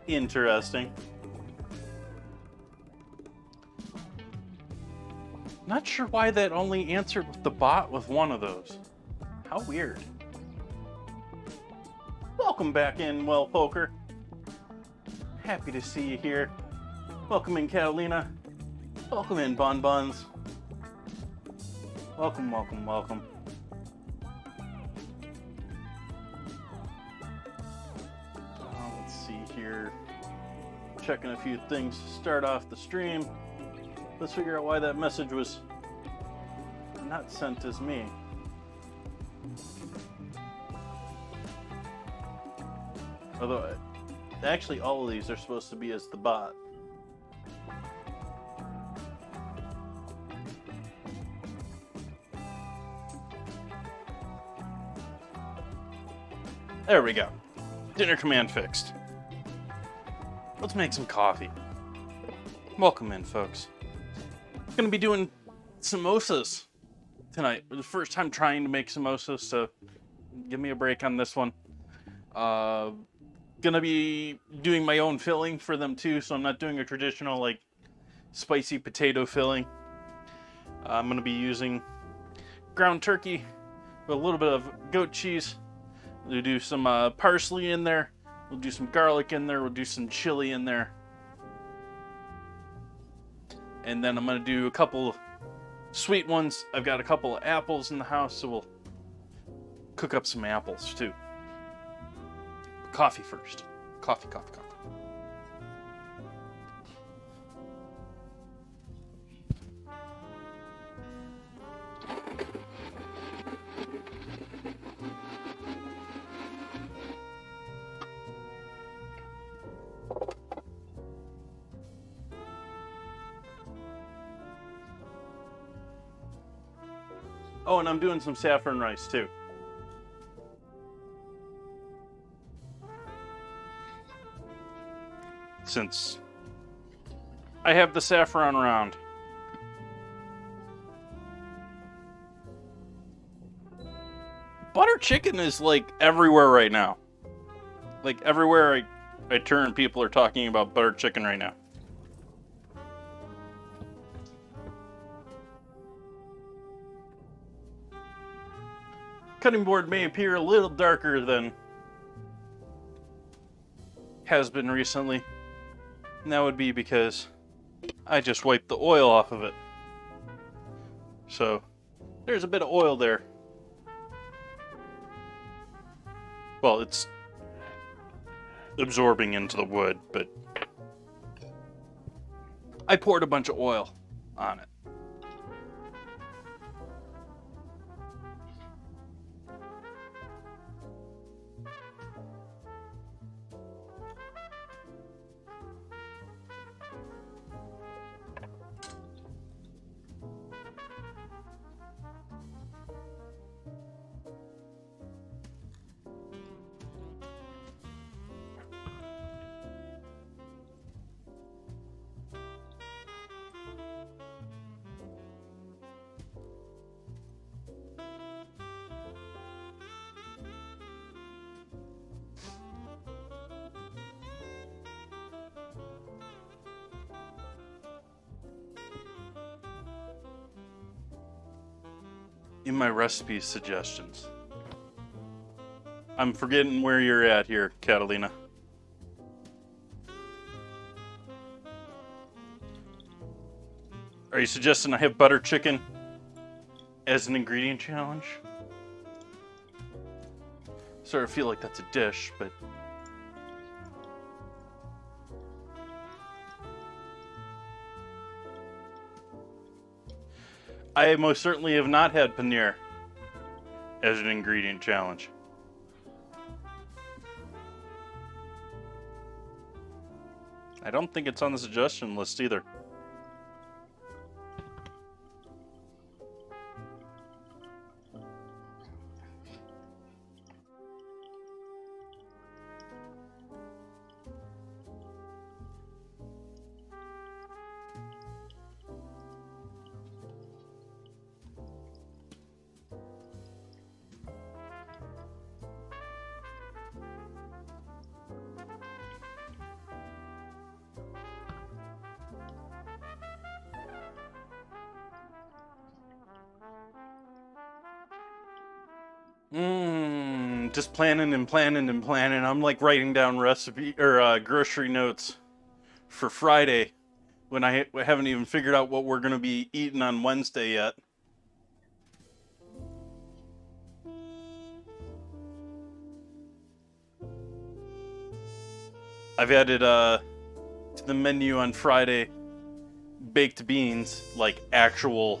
Interesting. Not sure why that only answered with the bot with one of those. How weird. Welcome back in, Well Poker. Happy to see you here. Welcome in, Catalina. Welcome in, Bon Buns. Welcome, welcome, welcome. Let's see here. Checking a few things to start off the stream. Let's figure out why that message was not sent as me. Although, actually all of these are supposed to be as the bot. There we go. Dinner command fixed. Let's make some coffee. Welcome in, folks. Gonna be doing samosas tonight. For the first time trying to make samosas, so give me a break on this one. Gonna be doing my own filling for them too, so I'm not doing a traditional like spicy potato filling. I'm gonna be using ground turkey with a little bit of goat cheese. We'll do some parsley in there. We'll do some garlic in there. We'll do some chili in there. And then I'm going to do a couple sweet ones. I've got a couple of apples in the house, so we'll cook up some apples too. Coffee first. Coffee, coffee, coffee. Oh, and I'm doing some saffron rice too. Since I have the saffron around. Butter chicken is like everywhere right now. Like everywhere I turn, people are talking about butter chicken right now. Cutting board may appear a little darker than has been recently. And that would be because I just wiped the oil off of it. So there's a bit of oil there. Well, it's absorbing into the wood, but I poured a bunch of oil on it. In my recipe suggestions. I'm forgetting where you're at here, Catalina. Are you suggesting I have butter chicken as an ingredient challenge? Sort of feel like that's a dish, but I most certainly have not had paneer as an ingredient challenge. I don't think it's on the suggestion list either. Just planning and planning and planning. I'm like writing down recipe or grocery notes for Friday when I haven't even figured out what we're gonna be eating on Wednesday yet. I've added to the menu on Friday baked beans, like actual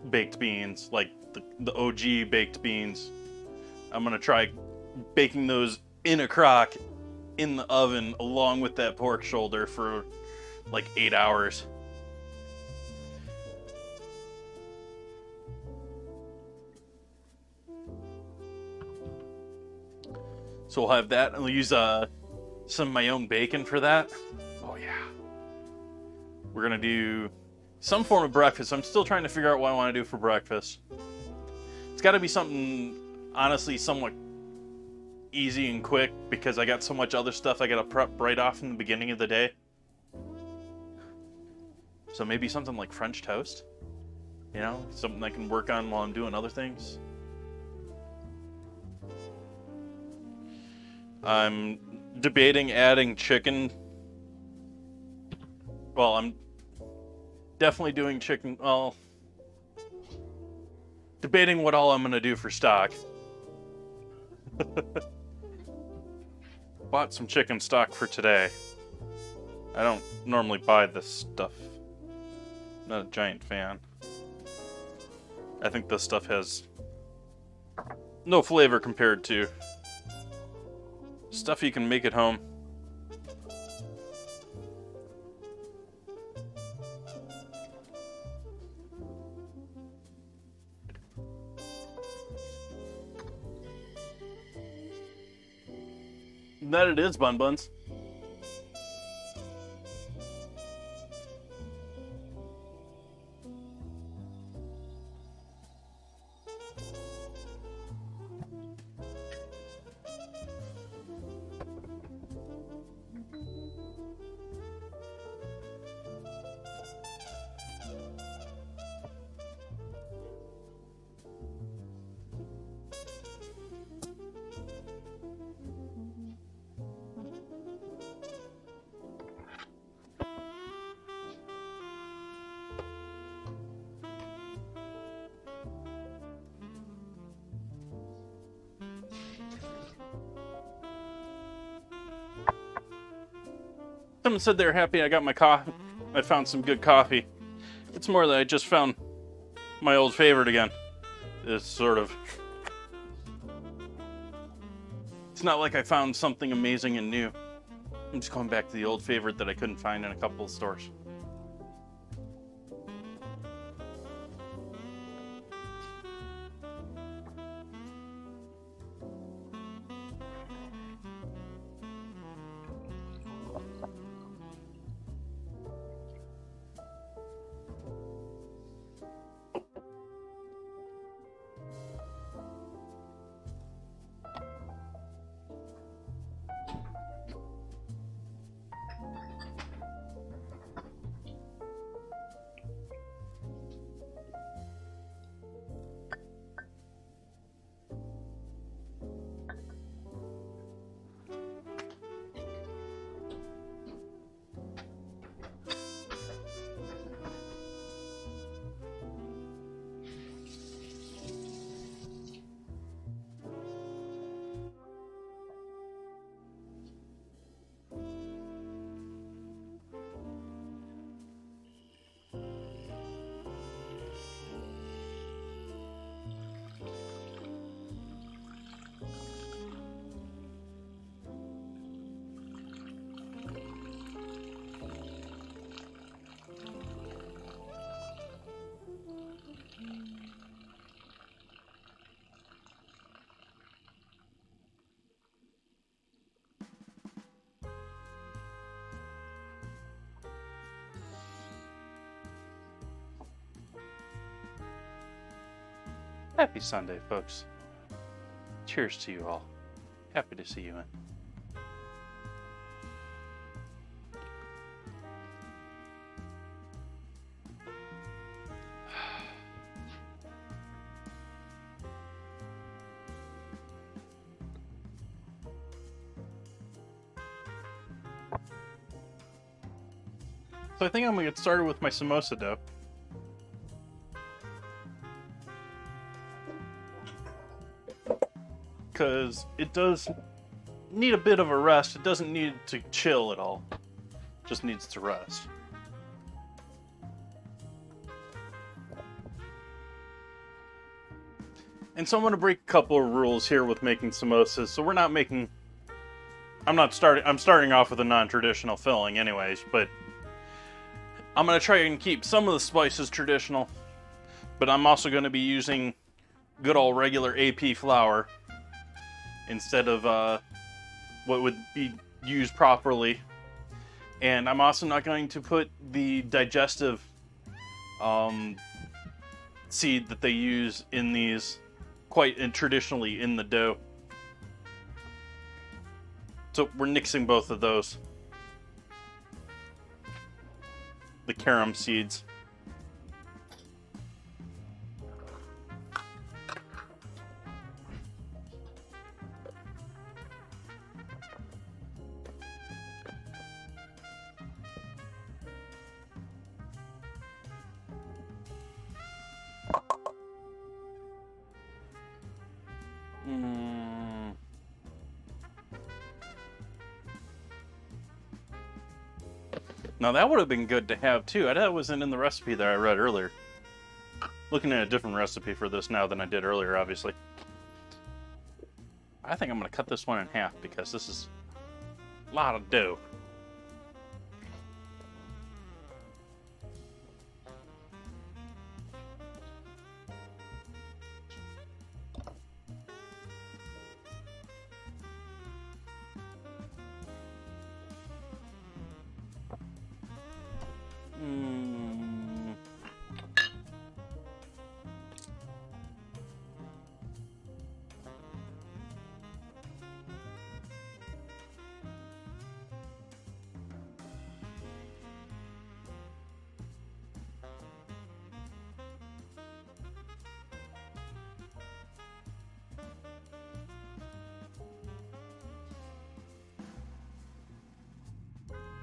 baked beans, like the OG baked beans. I'm gonna try baking those in a crock in the oven along with that pork shoulder for like 8 hours. So we'll have that, and we'll use some of my own bacon for that. Oh yeah. We're gonna do some form of breakfast. I'm still trying to figure out what I want to do for breakfast. It's got to be something honestly somewhat easy and quick because I got so much other stuff I gotta prep right off in the beginning of the day. So maybe something like French toast, you know, something I can work on while I'm doing other things. I'm debating adding chicken. Well, I'm definitely doing chicken. Well, debating what all I'm gonna do for stock. Bought some chicken stock for today. I don't normally buy this stuff. Not a giant fan. I think this stuff has no flavor compared to stuff you can make at home. That it is, Bun Buns. Someone said they were happy I got my coffee. I found some good coffee. It's more that I just found my old favorite again. It's sort of. It's not like I found something amazing and new. I'm just going back to the old favorite that I couldn't find in a couple of stores. Happy Sunday, folks. Cheers to you all. Happy to see you in. So I think I'm gonna get started with my samosa dough. Because it does need a bit of a rest. It doesn't need to chill at all. It just needs to rest. And so I'm going to break a couple of rules here with making samosas. So I'm starting off with a non-traditional filling anyways, but I'm going to try and keep some of the spices traditional, but I'm also going to be using good old regular AP flour instead of what would be used properly. And I'm also not going to put the digestive seed that they use in these quite traditionally in the dough. So we're nixing both of those. The carom seeds. Now that would have been good to have too. That wasn't in the recipe that I read earlier. Looking at a different recipe for this now than I did earlier, obviously. I think I'm going to cut this one in half because this is a lot of dough.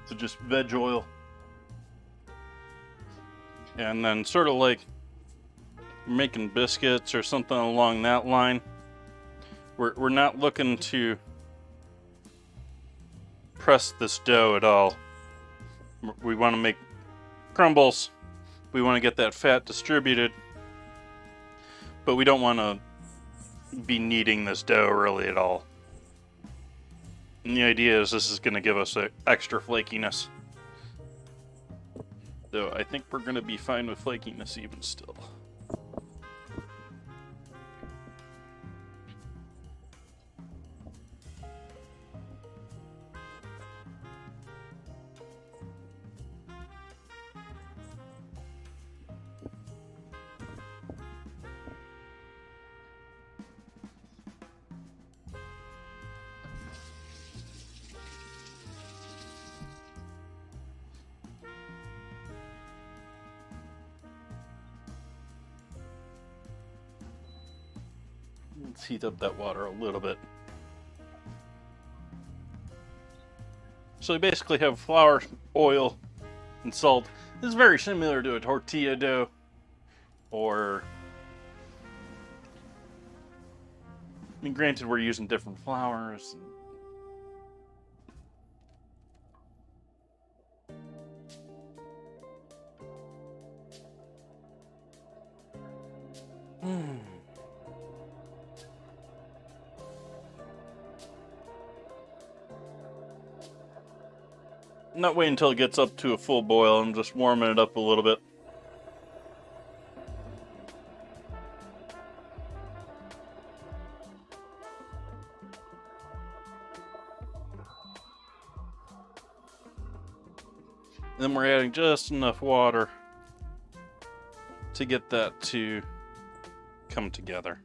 So just veg oil. And then sort of like making biscuits or something along that line. We're not looking to press this dough at all. We want to make crumbles. We want to get that fat distributed. But we don't want to be kneading this dough really at all. And the idea is this is going to give us an extra flakiness. Though I think we're going to be fine with flakiness even still. Let's heat up that water a little bit. So we basically have flour, oil, and salt. This is very similar to a tortilla dough, or, I mean, granted we're using different flours. Not wait until it gets up to a full boil. I'm just warming it up a little bit. Then we're adding just enough water to get that to come together.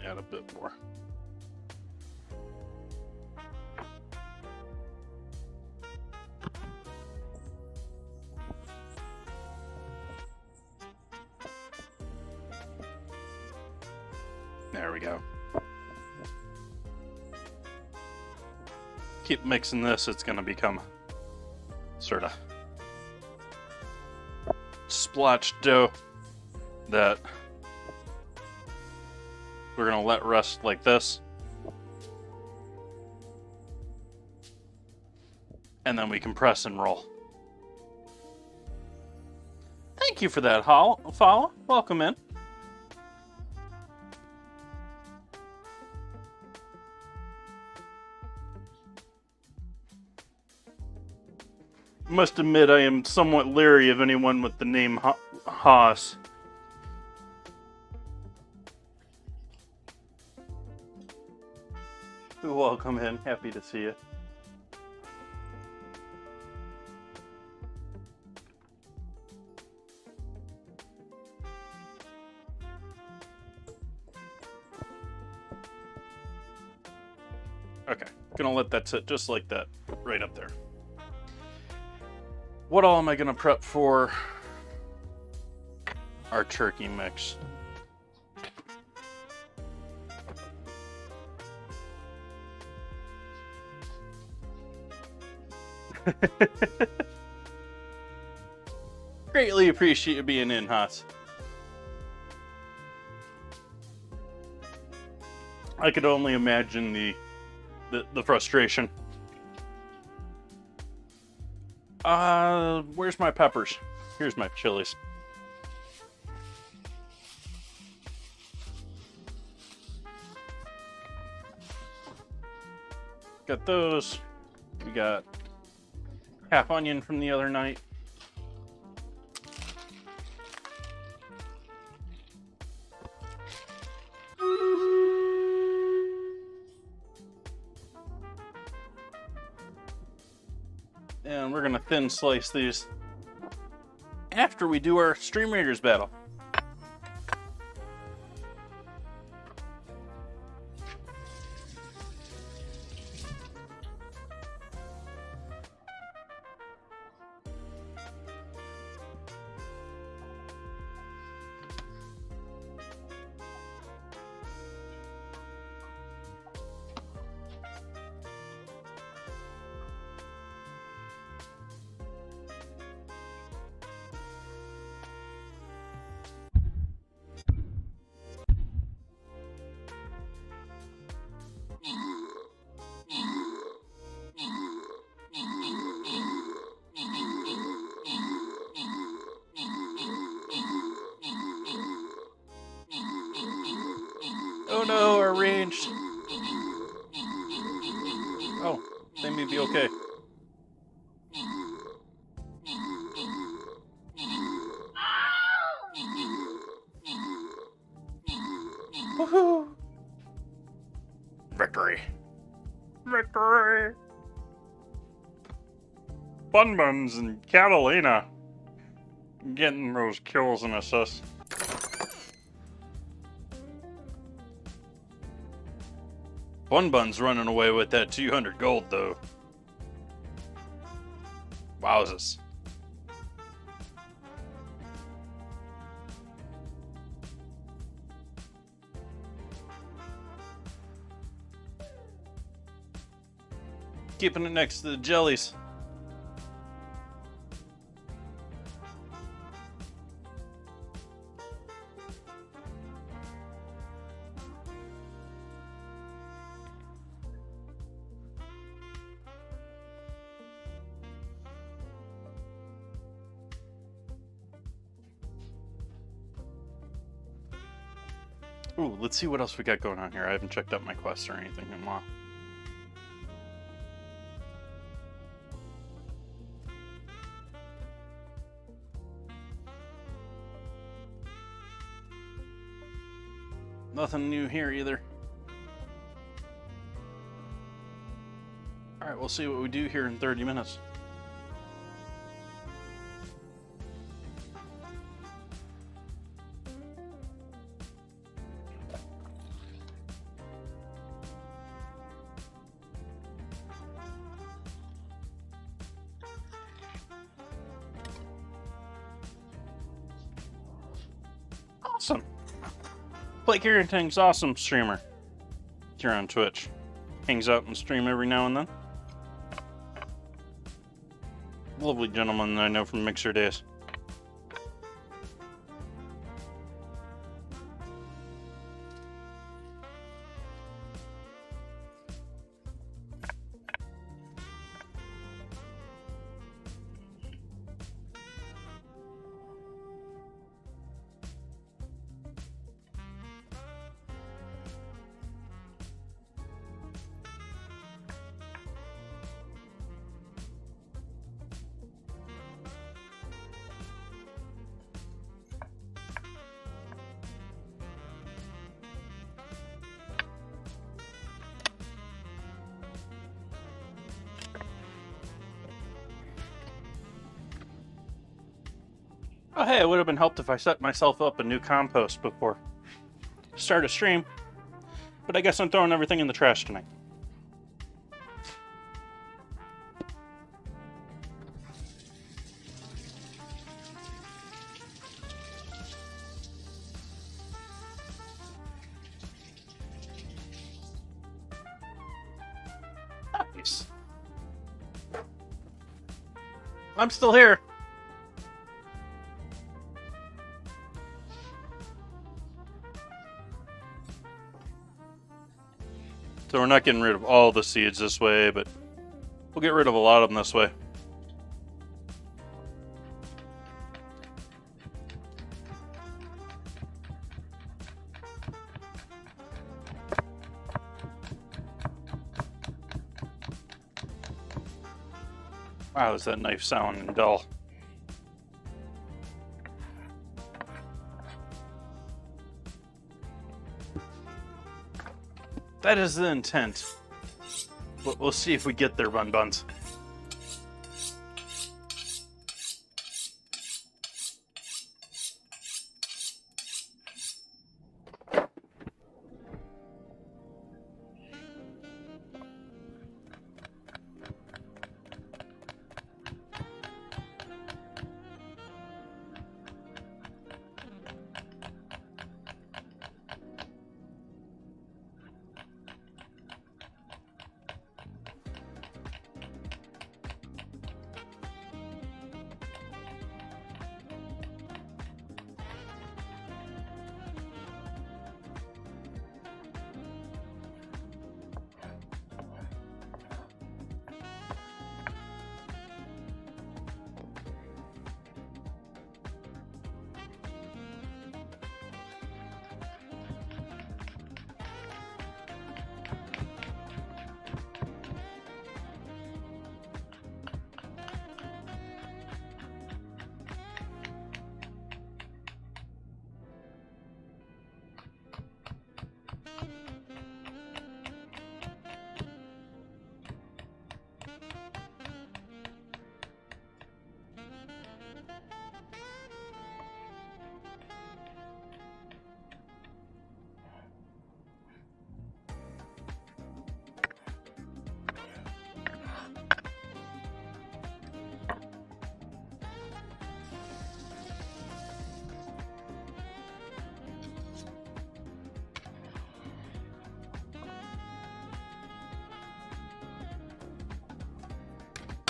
Add a bit more. There we go. Keep mixing this, it's going to become sort of splotched dough that we're going to let rest like this. And then we can press and roll. Thank you for that, follow. Welcome in. Must admit, I am somewhat leery of anyone with the name Haas. Welcome in. Happy to see you. Okay, gonna let that sit just like that, right up there. What all am I gonna prep for our turkey mix? Greatly appreciate you being in, Haas. I could only imagine the frustration. Where's my peppers? Here's my chilies. Got those. We got half onion from the other night. And we're gonna thin slice these after we do our Stream Raiders battle. Oh no, our range. Oh, they may be okay. Woohoo! Victory! Victory! Bun Buns and Catalina getting those kills and assists. Bun Bun's running away with that 200 gold, though. Wowzers. Keeping it next to the jellies. Ooh, let's see what else we got going on here. I haven't checked out my quests or anything in a while. Nothing new here either. Alright, we'll see what we do here in 30 minutes. Awesome. Blake Harrington's awesome streamer here on Twitch. Hangs out and stream every now and then. Lovely gentleman that I know from Mixer days. Oh hey, it would have been helped if I set myself up a new compost before start a stream, but I guess I'm throwing everything in the trash tonight. Nice. I'm still here. So we're not getting rid of all the seeds this way, but we'll get rid of a lot of them this way. Wow, is that knife sounding dull? That is the intent. But we'll see if we get there, Bun Buns.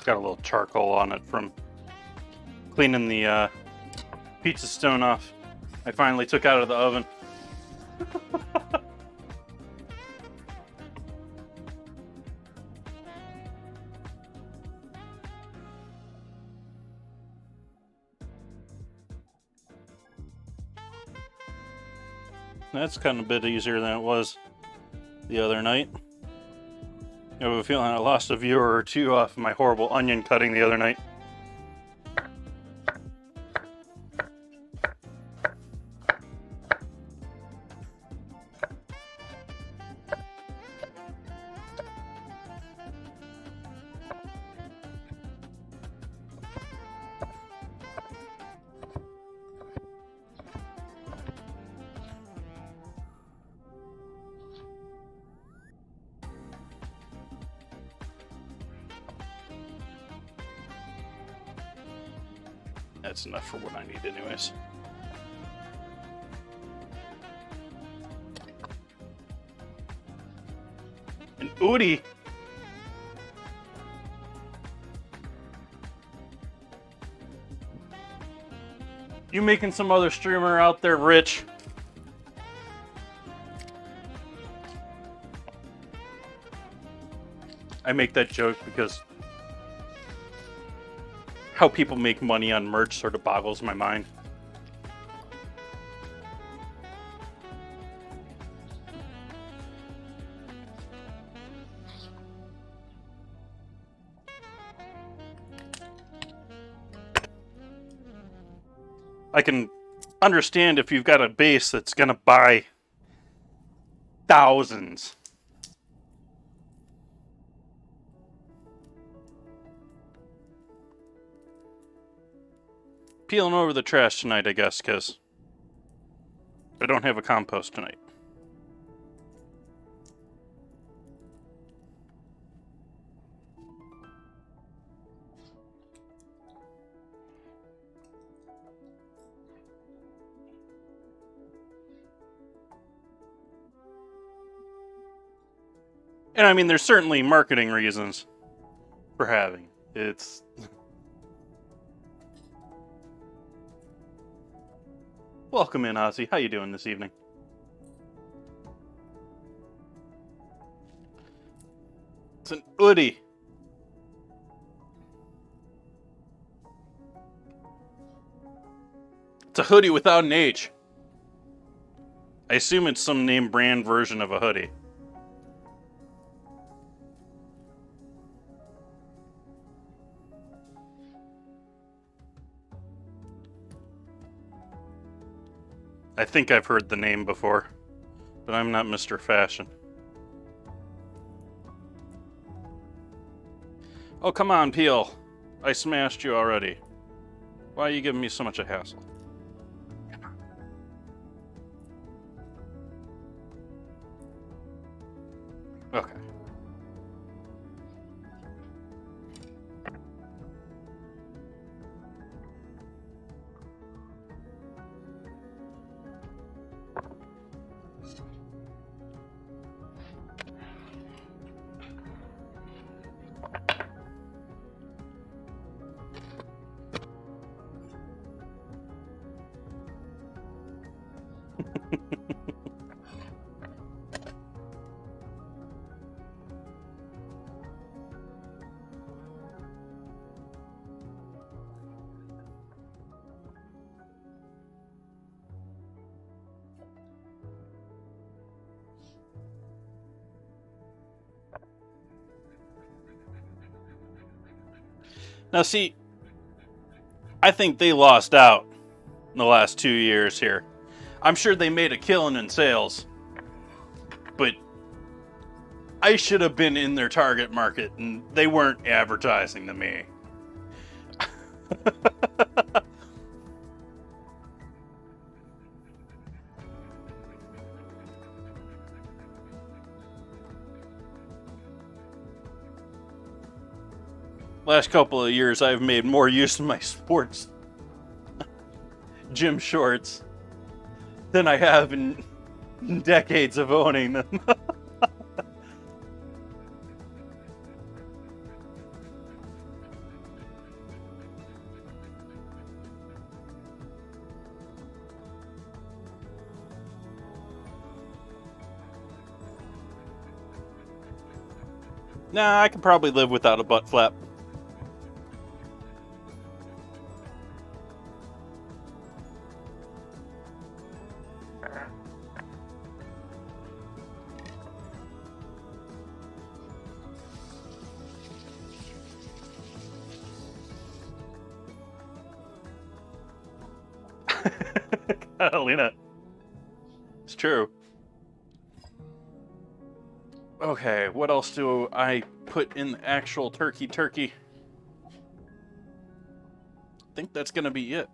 Got a little charcoal on it from cleaning the pizza stone off. I finally took out of the oven. That's kind of a bit easier than it was the other night. I have a feeling I lost a viewer or two off my horrible onion cutting the other night. That's enough for what I need anyways. An Udi? You making some other streamer out there rich? I make that joke because how people make money on merch sort of boggles my mind. I can understand if you've got a base that's going to buy thousands. Peeling over the trash tonight, I guess, because I don't have a compost tonight. And I mean, there's certainly marketing reasons for having it's. Welcome in, Ozzy. How you doing this evening? It's an Udi. It's a hoodie without an H. I assume it's some name brand version of a hoodie. I think I've heard the name before, but I'm not Mr. Fashion. Oh, come on, Peel. I smashed you already. Why are you giving me so much a hassle? Come on. Okay. Now, see, I think they lost out in the last 2 years here. I'm sure they made a killing in sales, but I should have been in their target market, and they weren't advertising to me. Last couple of years, I've made more use of my sports gym shorts than I have in decades of owning them. Nah, I could probably live without a butt flap. Catalina. It's true. Okay, what else do I put in the actual turkey? I think that's gonna be it.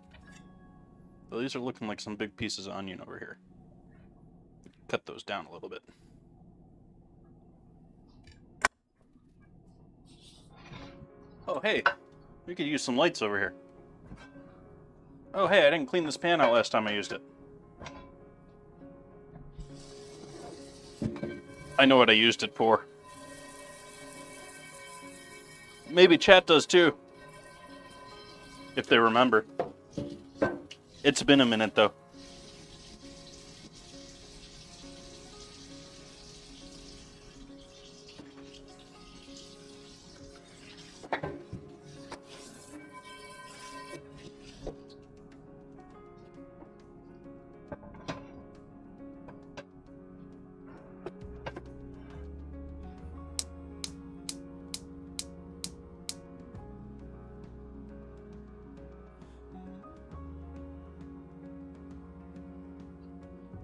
Well, these are looking like some big pieces of onion over here. Cut those down a little bit. Oh, hey, we could use some lights over here. Oh, hey, I didn't clean this pan out last time I used it. I know what I used it for. Maybe chat does too, if they remember. It's been a minute though.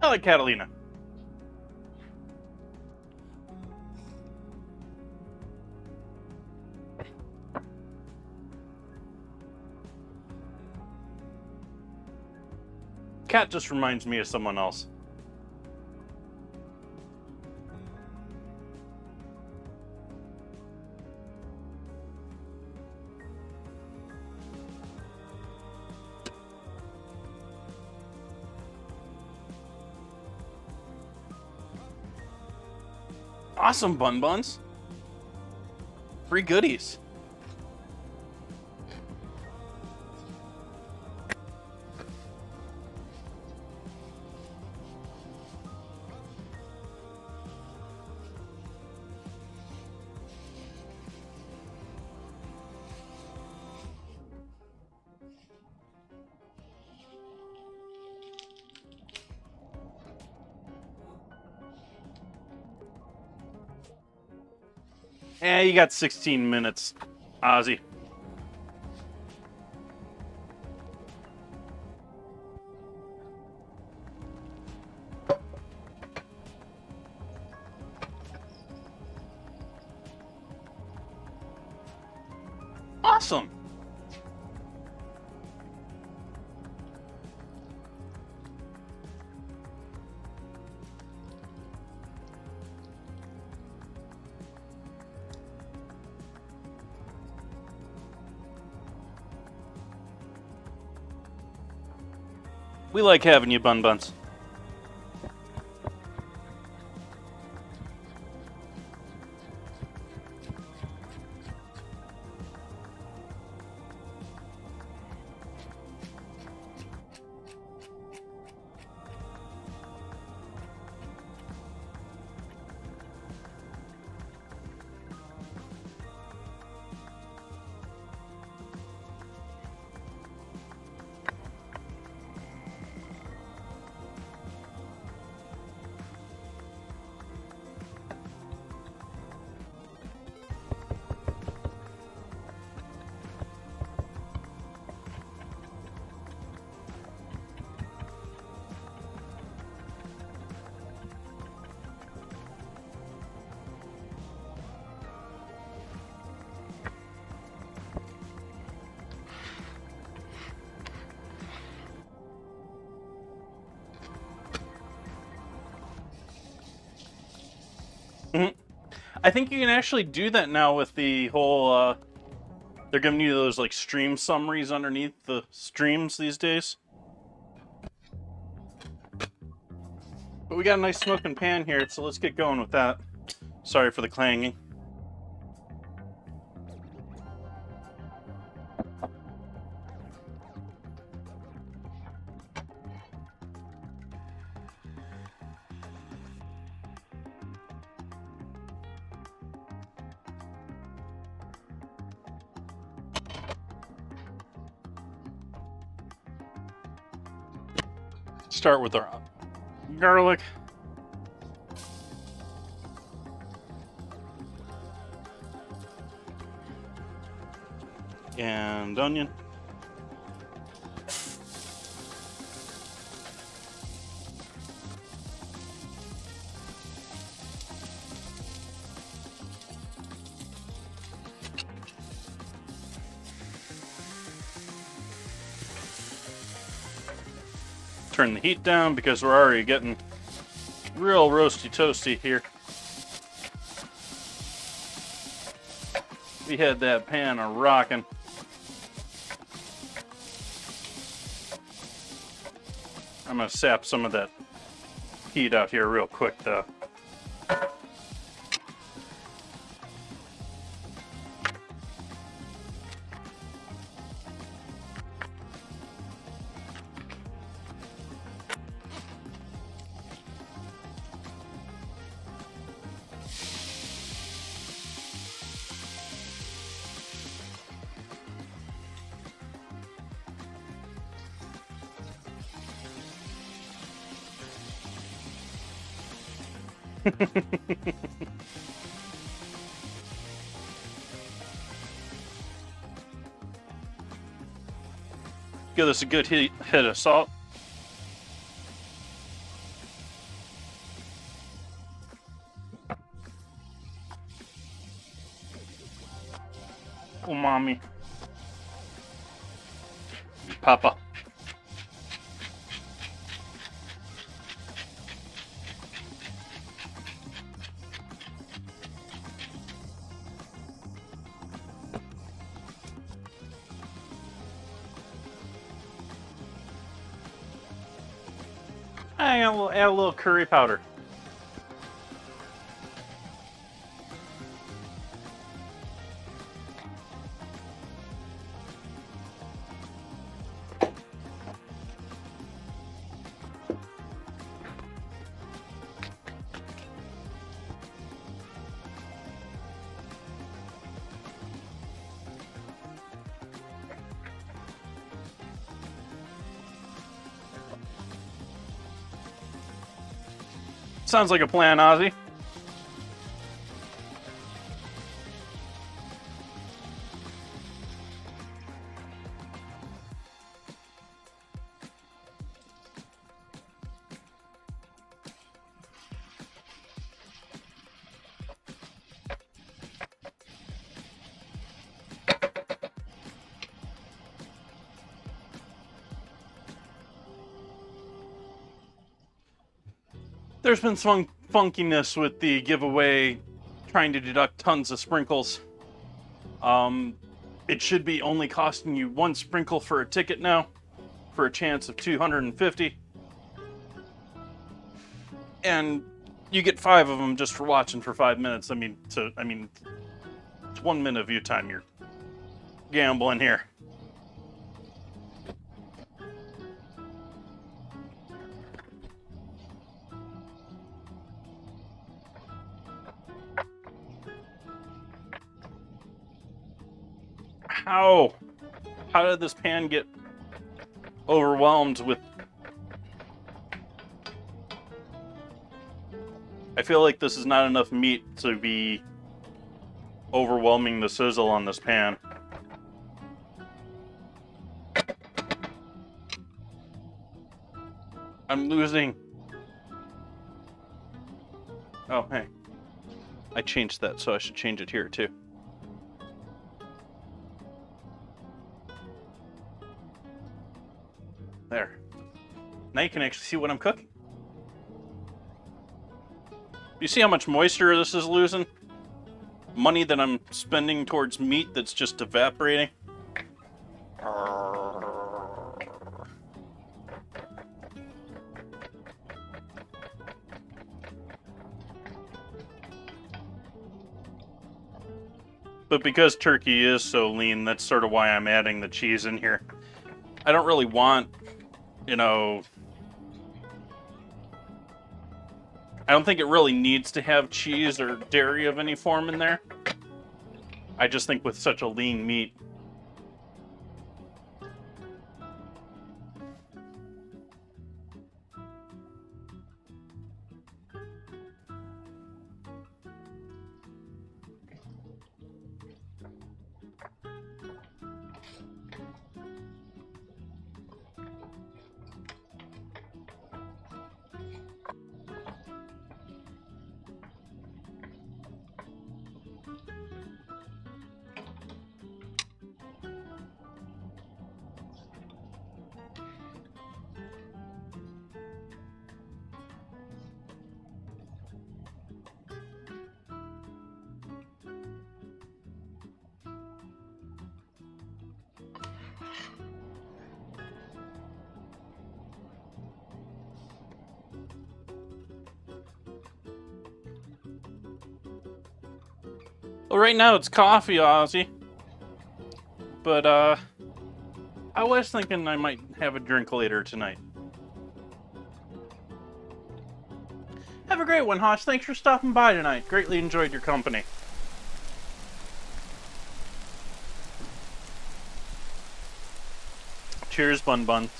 I like Catalina. Cat just reminds me of someone else. Awesome, Bun Buns. Free goodies. You got 16 minutes, Ozzy. Awesome. We like having you, Bun Buns. I think you can actually do that now with the whole, they're giving you those, like, stream summaries underneath the streams these days. But we got a nice smoking pan here, so let's get going with that. Sorry for the clanging. Start with our garlic. And onion. Turn the heat down because we're already getting real roasty toasty here. We had that pan a rocking. I'm gonna sap some of that heat out here real quick though. Give this a good hit of salt. Umami. Papa. I will add a little curry powder. Sounds like a plan, Ozzy. There's been some funkiness with the giveaway, trying to deduct tons of sprinkles. It should be only costing you 1 sprinkle for a ticket now, for a chance of 250. And you get 5 of them just for watching for 5 minutes. I mean, it's 1 minute of your time you're gambling here. How did this pan get overwhelmed with... I feel like this is not enough meat to be overwhelming the sizzle on this pan. I'm losing. Oh, hey. I changed that, so I should change it here, too. There. Now you can actually see what I'm cooking. You see how much moisture this is losing? Money that I'm spending towards meat that's just evaporating. But because turkey is so lean, that's sort of why I'm adding the cheese in here. I don't really want, you know... I don't think it really needs to have cheese or dairy of any form in there. I just think with such a lean meat... Well, right now it's coffee, Ozzy. But, I was thinking I might have a drink later tonight. Have a great one, Hosh. Thanks for stopping by tonight. Greatly enjoyed your company. Cheers, Bun Buns.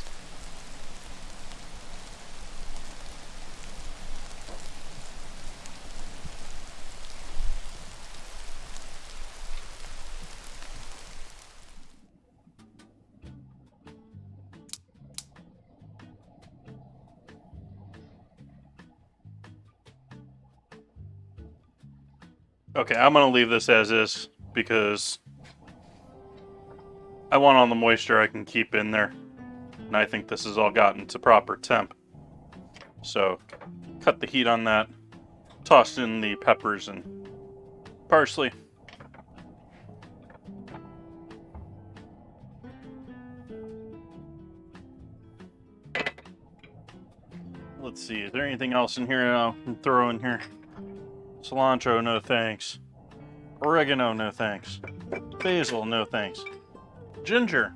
Okay, I'm gonna leave this as is because I want all the moisture I can keep in there. And I think this has all gotten to proper temp. So, cut the heat on that. Toss in the peppers and parsley. Let's see, is there anything else in here I can throw in here? Cilantro, no thanks. Oregano, no thanks. Basil, no thanks. Ginger.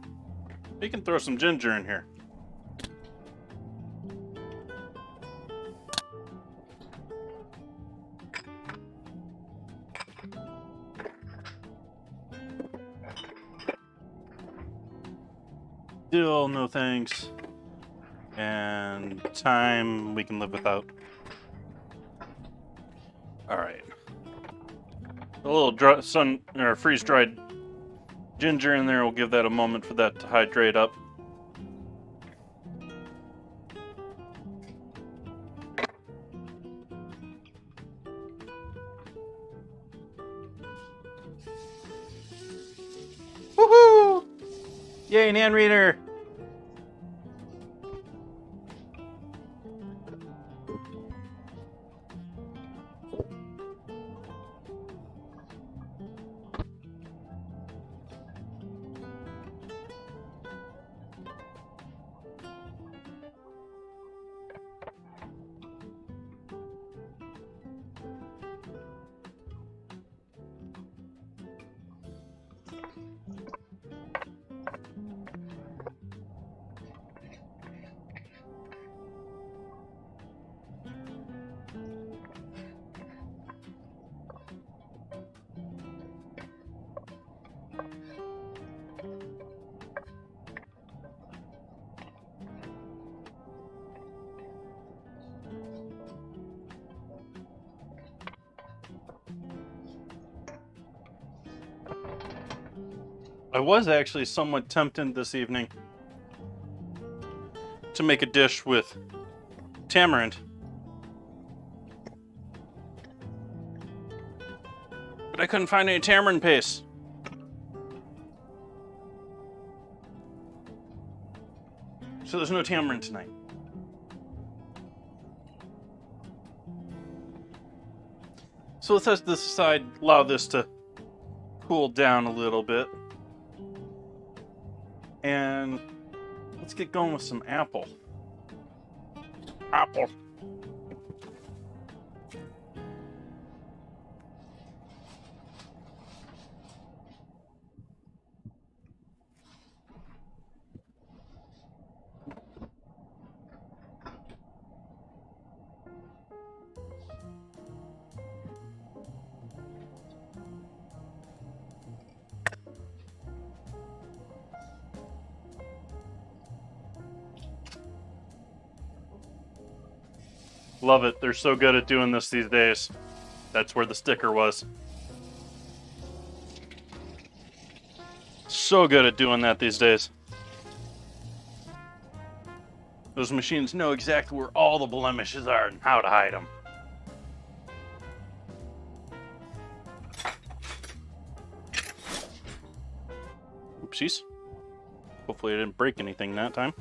We can throw some ginger in here. Dill, no thanks. And thyme, we can live without. Alright. A little freeze-dried ginger in there will give that a moment for that to hydrate up. Woohoo! Yay, Nan Reader! I was actually somewhat tempted this evening to make a dish with tamarind. But I couldn't find any tamarind paste. So there's no tamarind tonight. So let's set this aside, allow this to cool down a little bit. And let's get going with some apple. Apple. Love it. They're so good at doing this these days. That's where the sticker was. So good at doing that these days. Those machines know exactly where all the blemishes are and how to hide them. Oopsies. Hopefully I didn't break anything that time.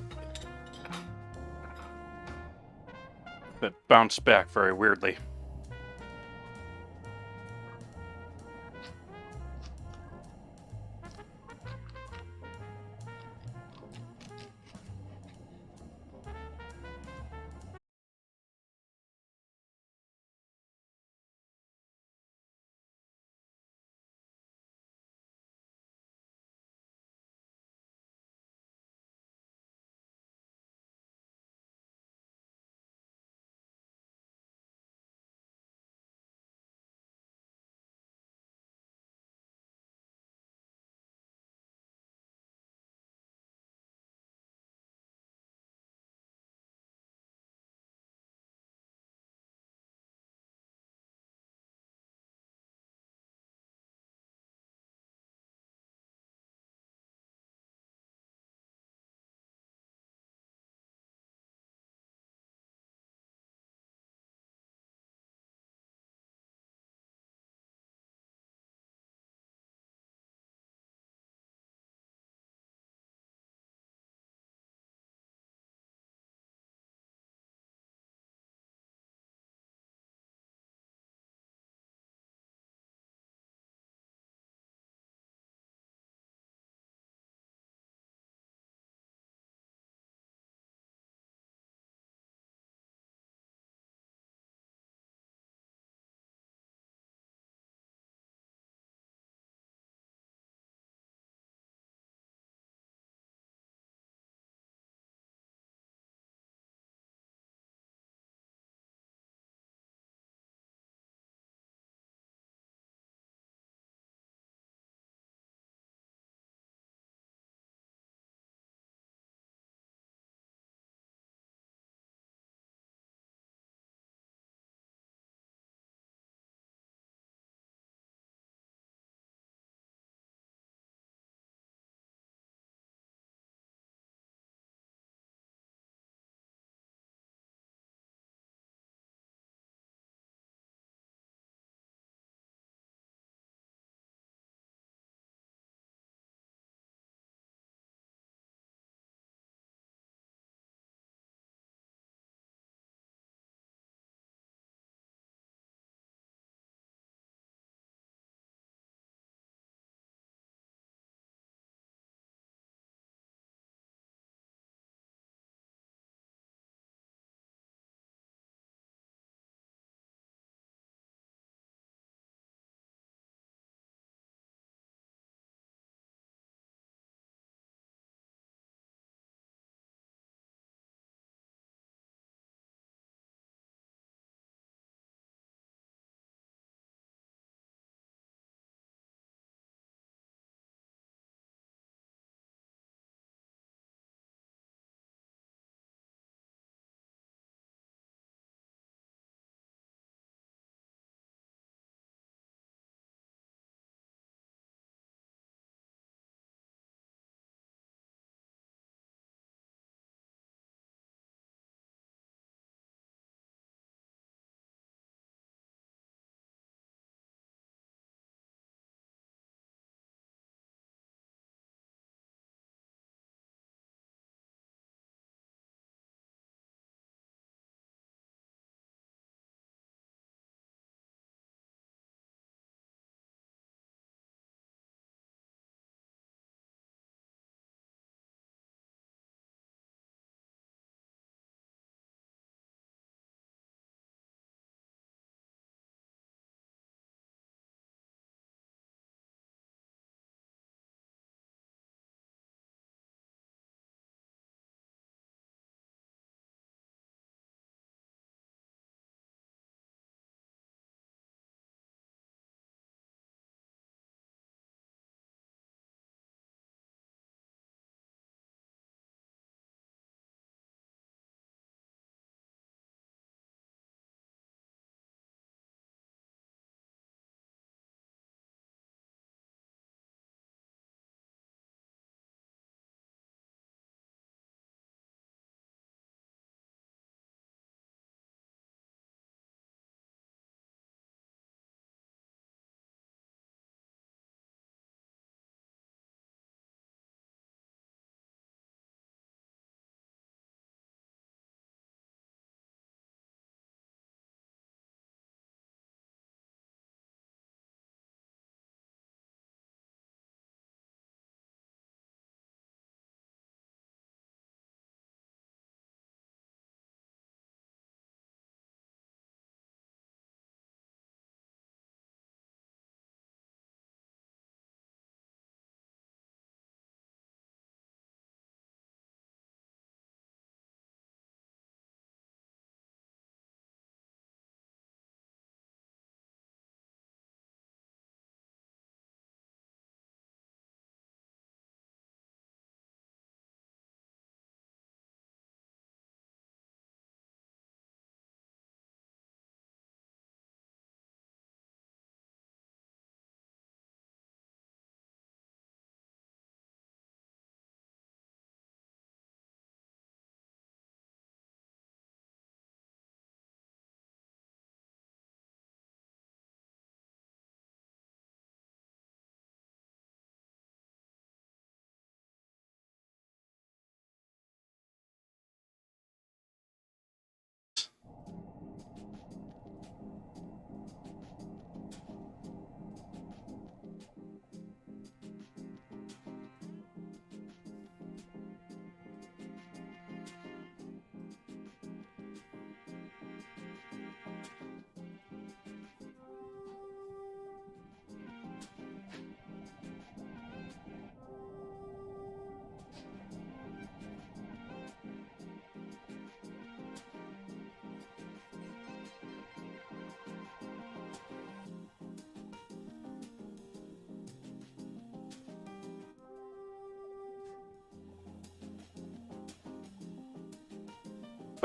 But bounced back very weirdly.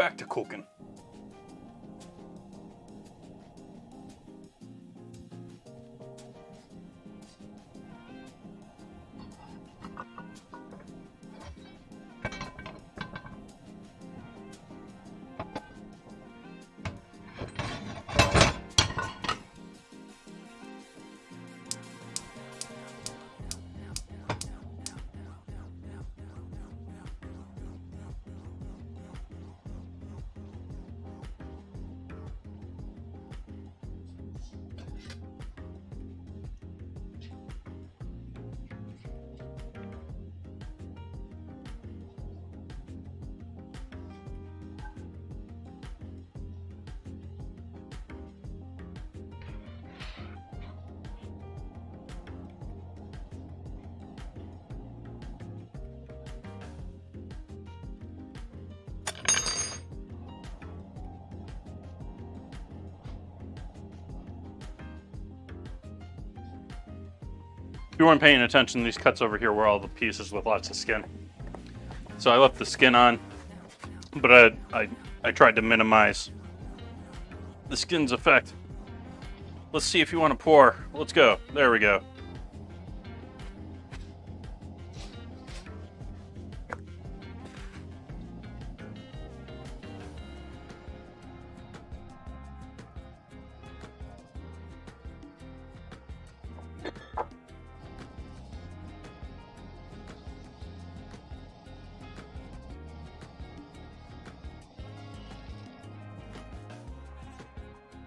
back to cooking. If you weren't paying attention, these cuts over here were all the pieces with lots of skin. So I left the skin on, but I tried to minimize the skin's effect. Let's see if you want to pour. Let's go. There we go.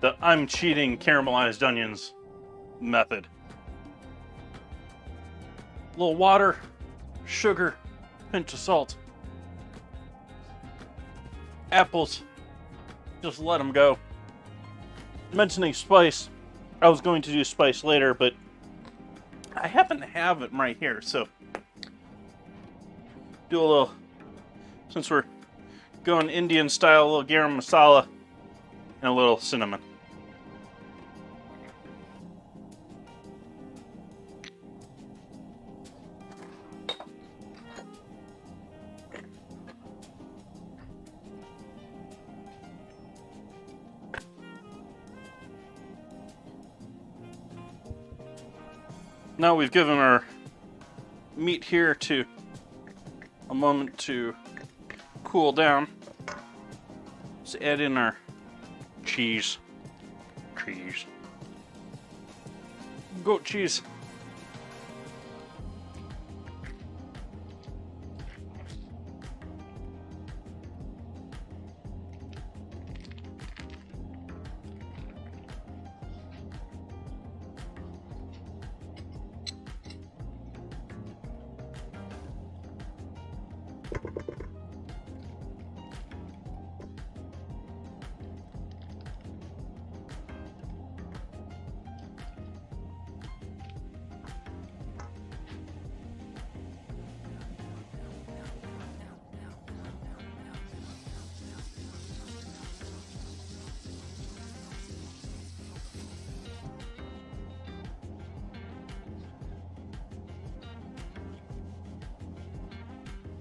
The I'm cheating caramelized onions method. A little water, sugar, pinch of salt. Apples, just let them go. Mentioning spice, I was going to do spice later, but I happen to have it right here, so do a little, since we're going Indian style, a little garam masala and a little cinnamon. Now we've given our meat here to a moment to cool down. Let's add in our cheese. Goat cheese.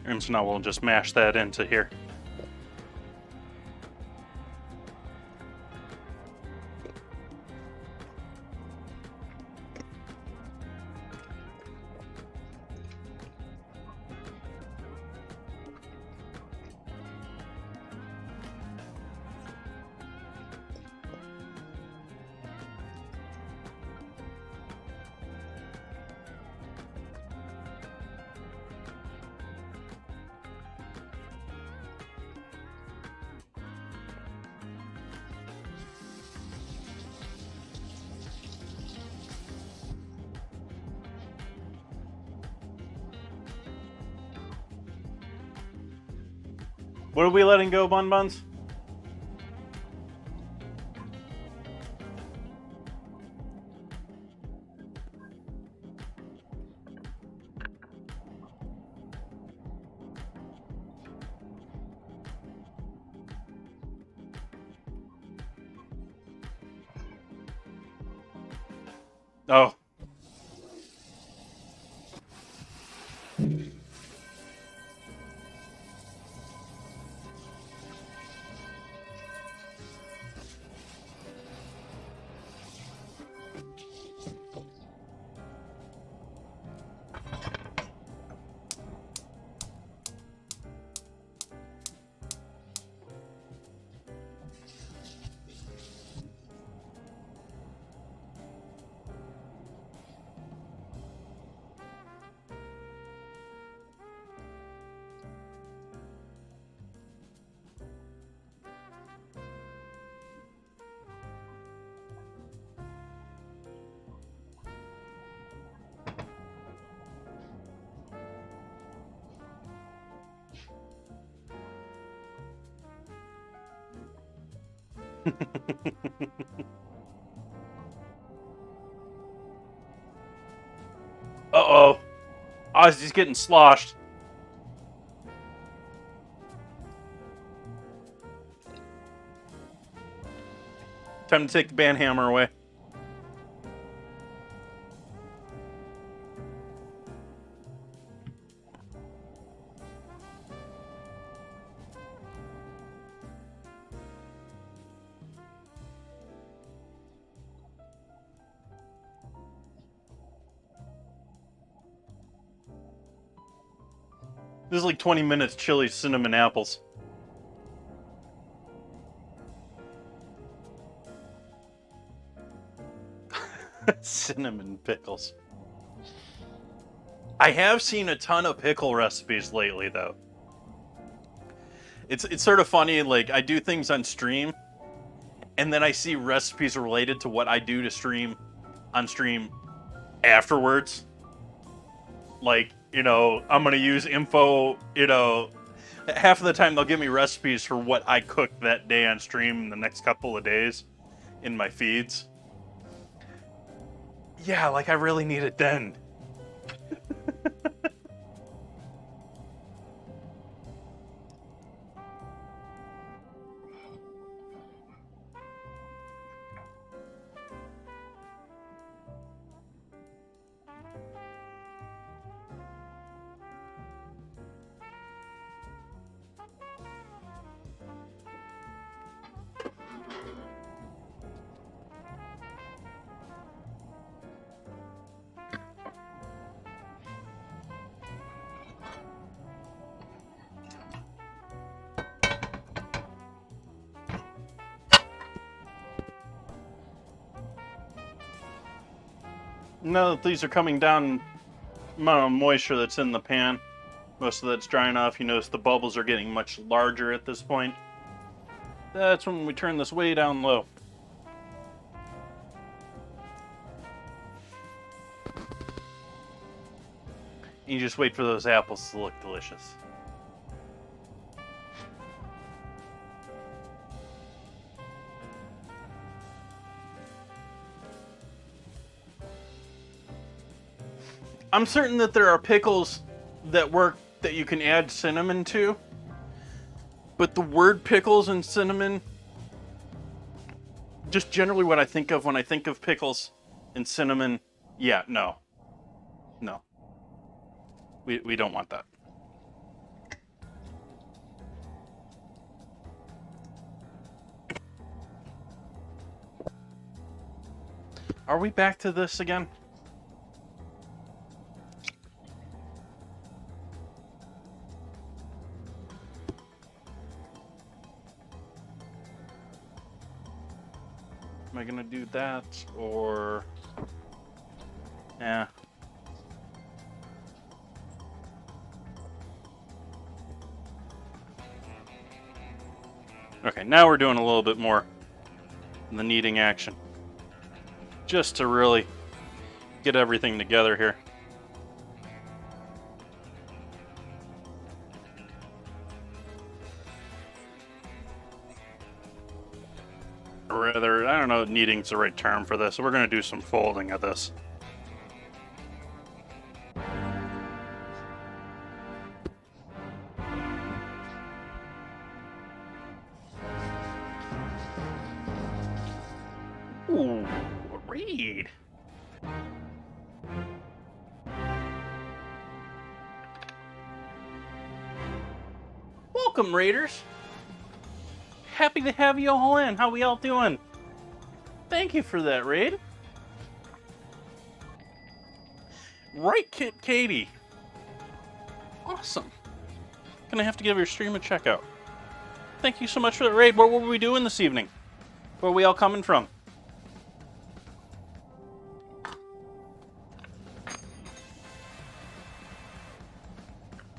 And so now we'll just mash that into here. What are we letting go, Bun Buns? Oh. Uh-oh. Ozzy's getting sloshed. Time to take the band hammer away. This is like 20 minutes chili cinnamon apples. Cinnamon pickles. I have seen a ton of pickle recipes lately, though. It's sort of funny, like, I do things on stream, and then I see recipes related to what I do to stream on stream afterwards. Like, you know, I'm gonna use info, you know, half of the time they'll give me recipes for what I cooked that day on stream in the next couple of days in my feeds. Yeah, like I really need it then. Now that these are coming down, amount of moisture that's in the pan, most of that's drying off. You notice the bubbles are getting much larger at this point. That's when we turn this way down low. You just wait for those apples to look delicious. I'm certain that there are pickles that work that you can add cinnamon to, but the word pickles and cinnamon, just generally what I think of when I think of pickles and cinnamon, yeah, no. We don't want that. Are we back to this again? Am I gonna do that, or... Yeah. Okay, now we're doing a little bit more in the kneading action. Just to really get everything together here. Or rather, I don't know if kneading's the right term for this. We're going to do some folding of this. Ooh, a raid. Welcome, Raiders. Happy to have you all in. How we all doing? Thank you for that raid. Right, Kit Katie. Awesome. Gonna have to give your stream a check out. Thank you so much for the raid. What were we doing this evening? Where are we all coming from?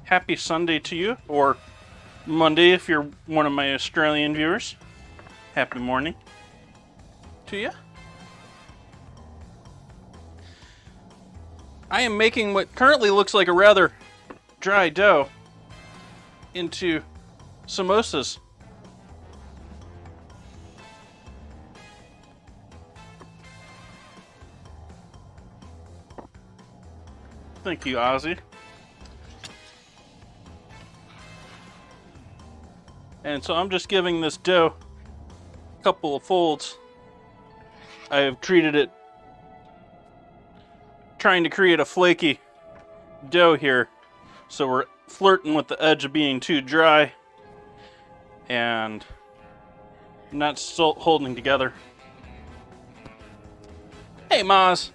Happy Sunday to you, or Monday if you're one of my Australian viewers. Happy morning to you. I am making what currently looks like a rather dry dough into samosas. Thank you, Ozzy. And so I'm just giving this dough a couple of folds. I have treated it, trying to create a flaky dough here. So we're flirting with the edge of being too dry and not still holding together. Hey, Maz.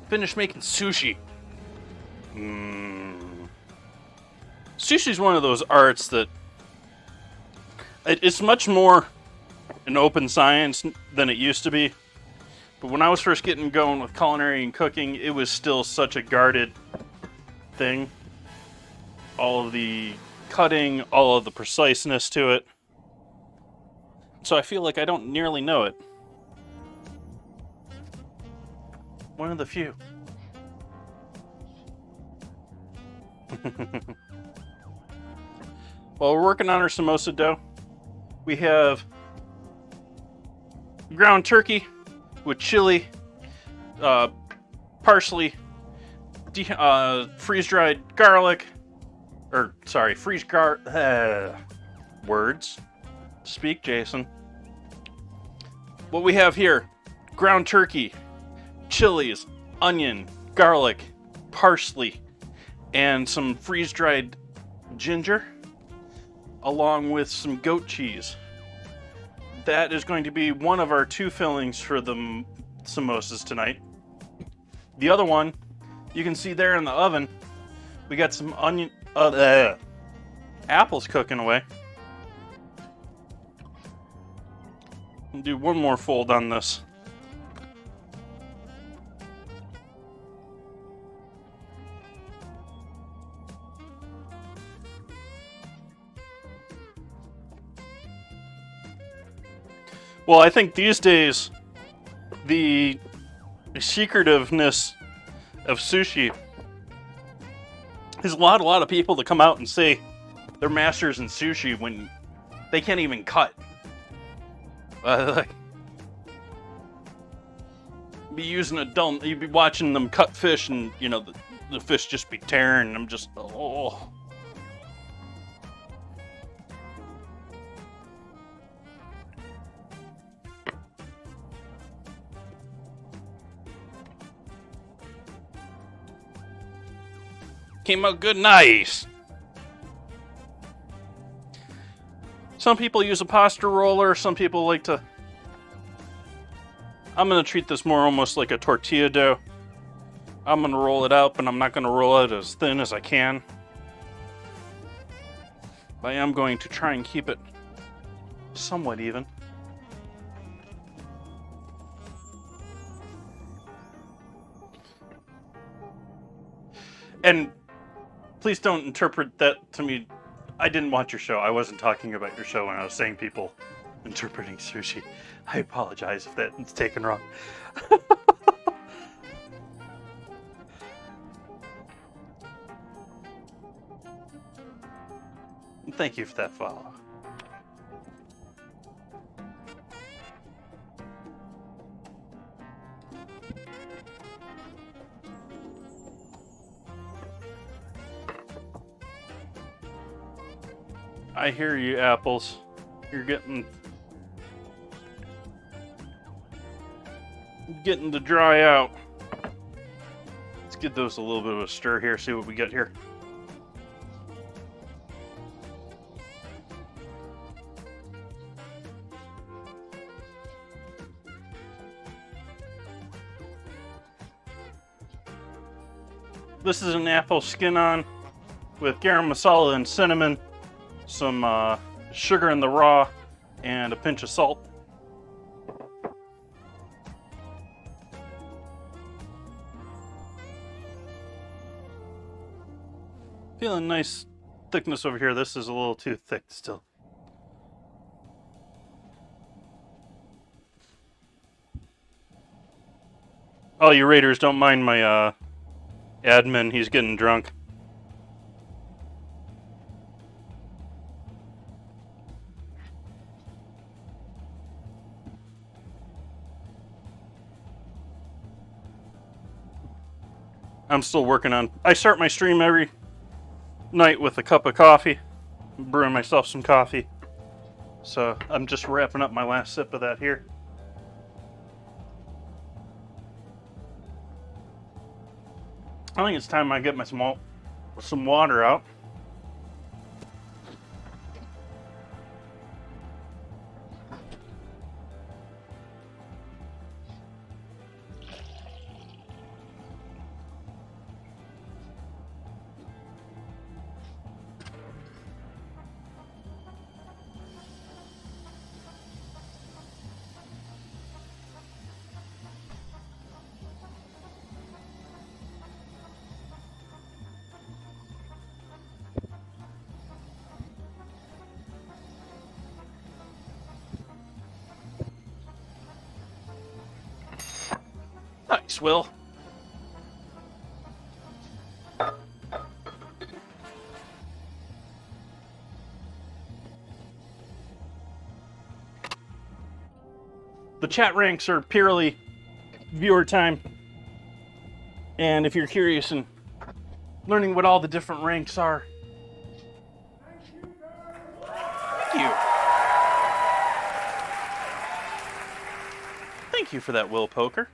Finished making sushi. Sushi's one of those arts that it's much more an open science than it used to be. But when I was first getting going with culinary and cooking, it was still such a guarded thing. All of the cutting, all of the preciseness to it. So I feel like I don't nearly know it. One of the few. While we're working on our samosa dough, we have ground turkey with chili, parsley, freeze-dried garlic, words. Speak, Jason. What we have here, ground turkey, chilies, onion, garlic, parsley, and some freeze-dried ginger, along with some goat cheese. That is going to be one of our 2 fillings for the samosas tonight. The other one, you can see there in the oven, we got some apples cooking away. I'll do one more fold on this. Well, I think these days, the secretiveness of sushi is a lot of people that come out and say they're masters in sushi when they can't even cut. Be using you'd be watching them cut fish, and you know the fish just be tearing. And I'm just Came out good, nice. Some people use a pasta roller. Some people like to. I'm gonna treat this more almost like a tortilla dough. I'm gonna roll it out, but I'm not gonna roll it as thin as I can. I am going to try and keep it somewhat even. And please don't interpret that to me. I didn't watch your show. I wasn't talking about your show when I was saying people interpreting sushi. I apologize if that's taken wrong. Thank you for that follow. I hear you, apples. You're getting to dry out. Let's give those a little bit of a stir here, see what we get here. This is an apple skin on with garam masala and cinnamon, some sugar in the raw, and a pinch of salt. Feeling nice thickness over here. This is a little too thick still. Oh, you Raiders, don't mind my admin. He's getting drunk. I'm still working on. I start my stream every night with a cup of coffee, brewing myself some coffee. So I'm just wrapping up my last sip of that here. I think it's time I get my some water out. Nice, Will. The chat ranks are purely viewer time. And if you're curious in learning what all the different ranks are, thank you. Thank you for that, Will Poker.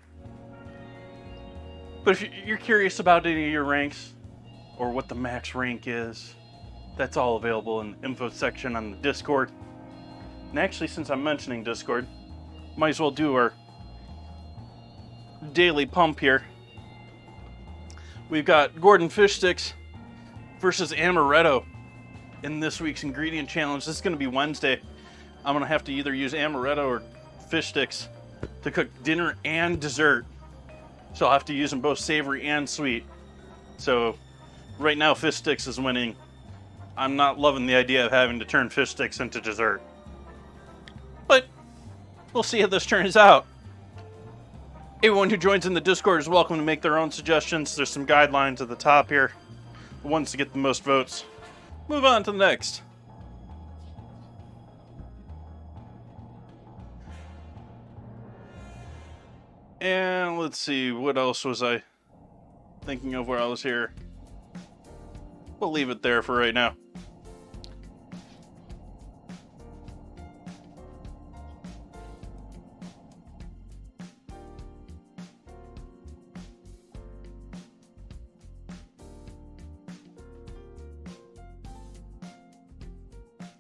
But if you're curious about any of your ranks, or what the max rank is, that's all available in the info section on the Discord. And actually, since I'm mentioning Discord, might as well do our daily pump here. We've got Gordon Fish Sticks versus Amaretto in this week's ingredient challenge. This is going to be Wednesday. I'm going to have to either use Amaretto or Fish Sticks to cook dinner and dessert. So I'll have to use them both savory and sweet. So right now, Fish Sticks is winning. I'm not loving the idea of having to turn Fish Sticks into dessert. But we'll see how this turns out. Everyone who joins in the Discord is welcome to make their own suggestions. There's some guidelines at the top here. The ones to get the most votes. Move on to the next. And let's see, what else was I thinking of while I was here? We'll leave it there for right now.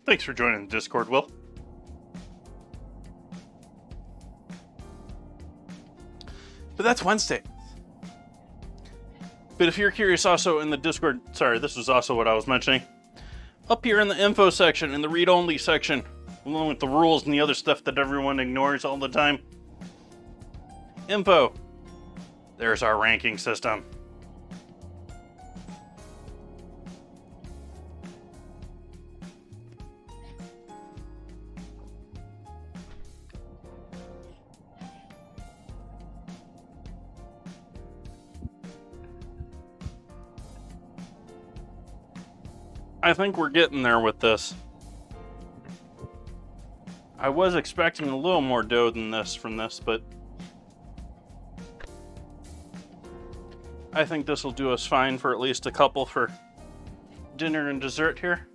Thanks for joining the Discord, Will. But that's Wednesday. But if you're curious also in the Discord, sorry, this was also what I was mentioning. Up here in the info section, in the read-only section, along with the rules and the other stuff that everyone ignores all the time. Info. There's our ranking system. I think we're getting there with this. I was expecting a little more dough than this from this, but I think this will do us fine for at least a couple for dinner and dessert here.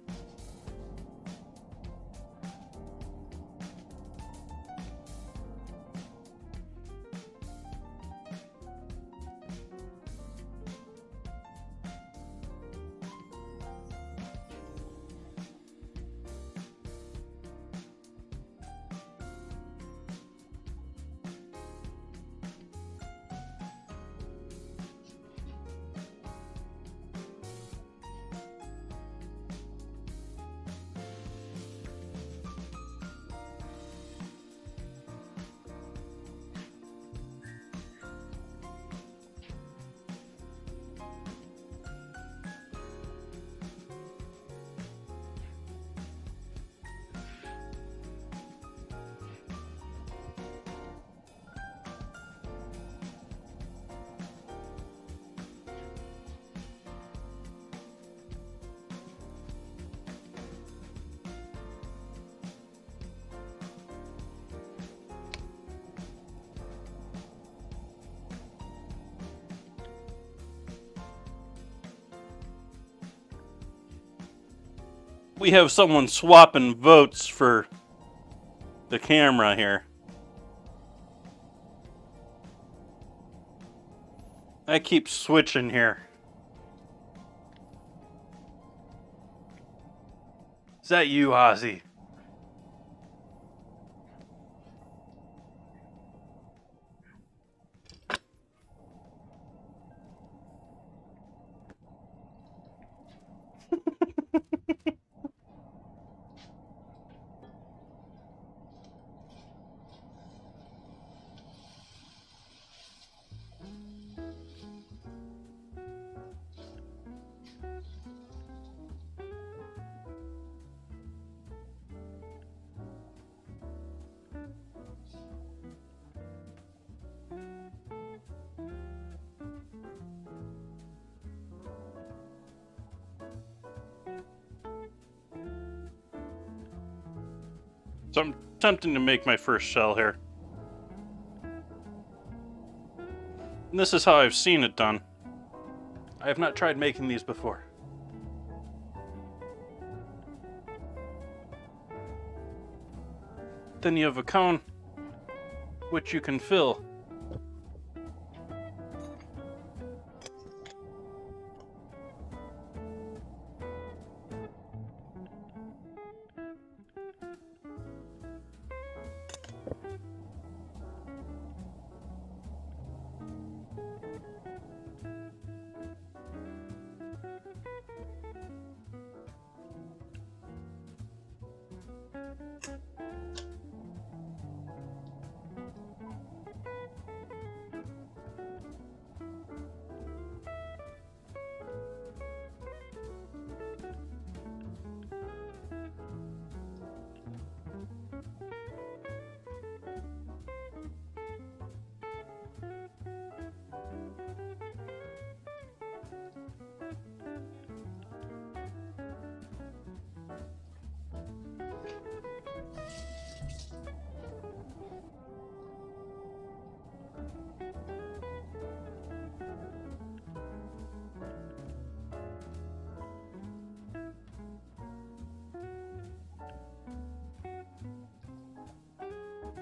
we have someone swapping votes for the camera here. I keep switching here. Is that you, Ozzy? So I'm attempting to make my first shell here. And this is how I've seen it done. I have not tried making these before. Then you have a cone, which you can fill.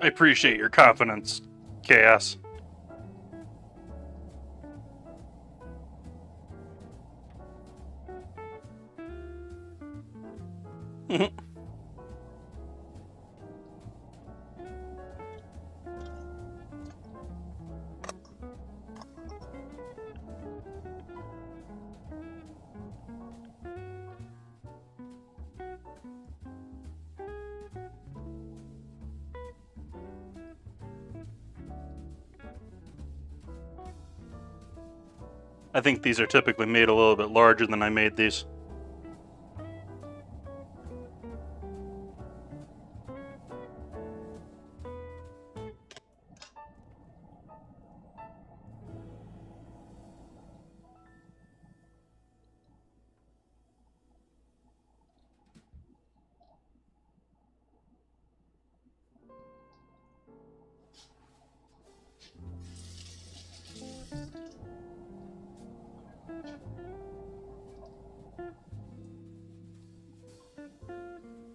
I appreciate your confidence, Chaos. I think these are typically made a little bit larger than I made these.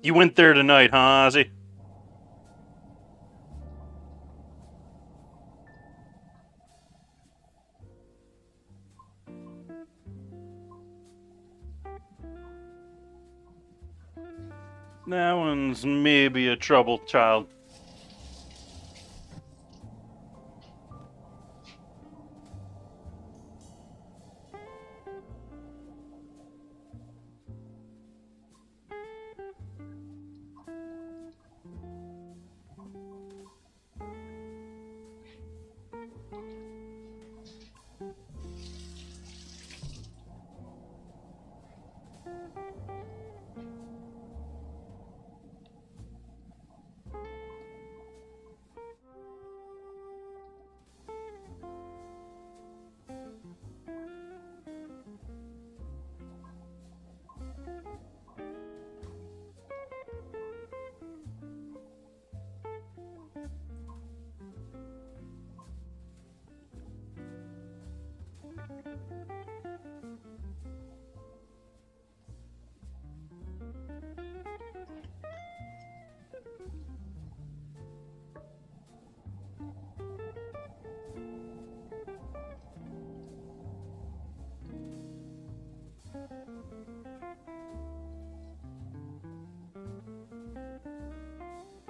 You went there tonight, huh, Ozzy? That one's maybe a troubled child.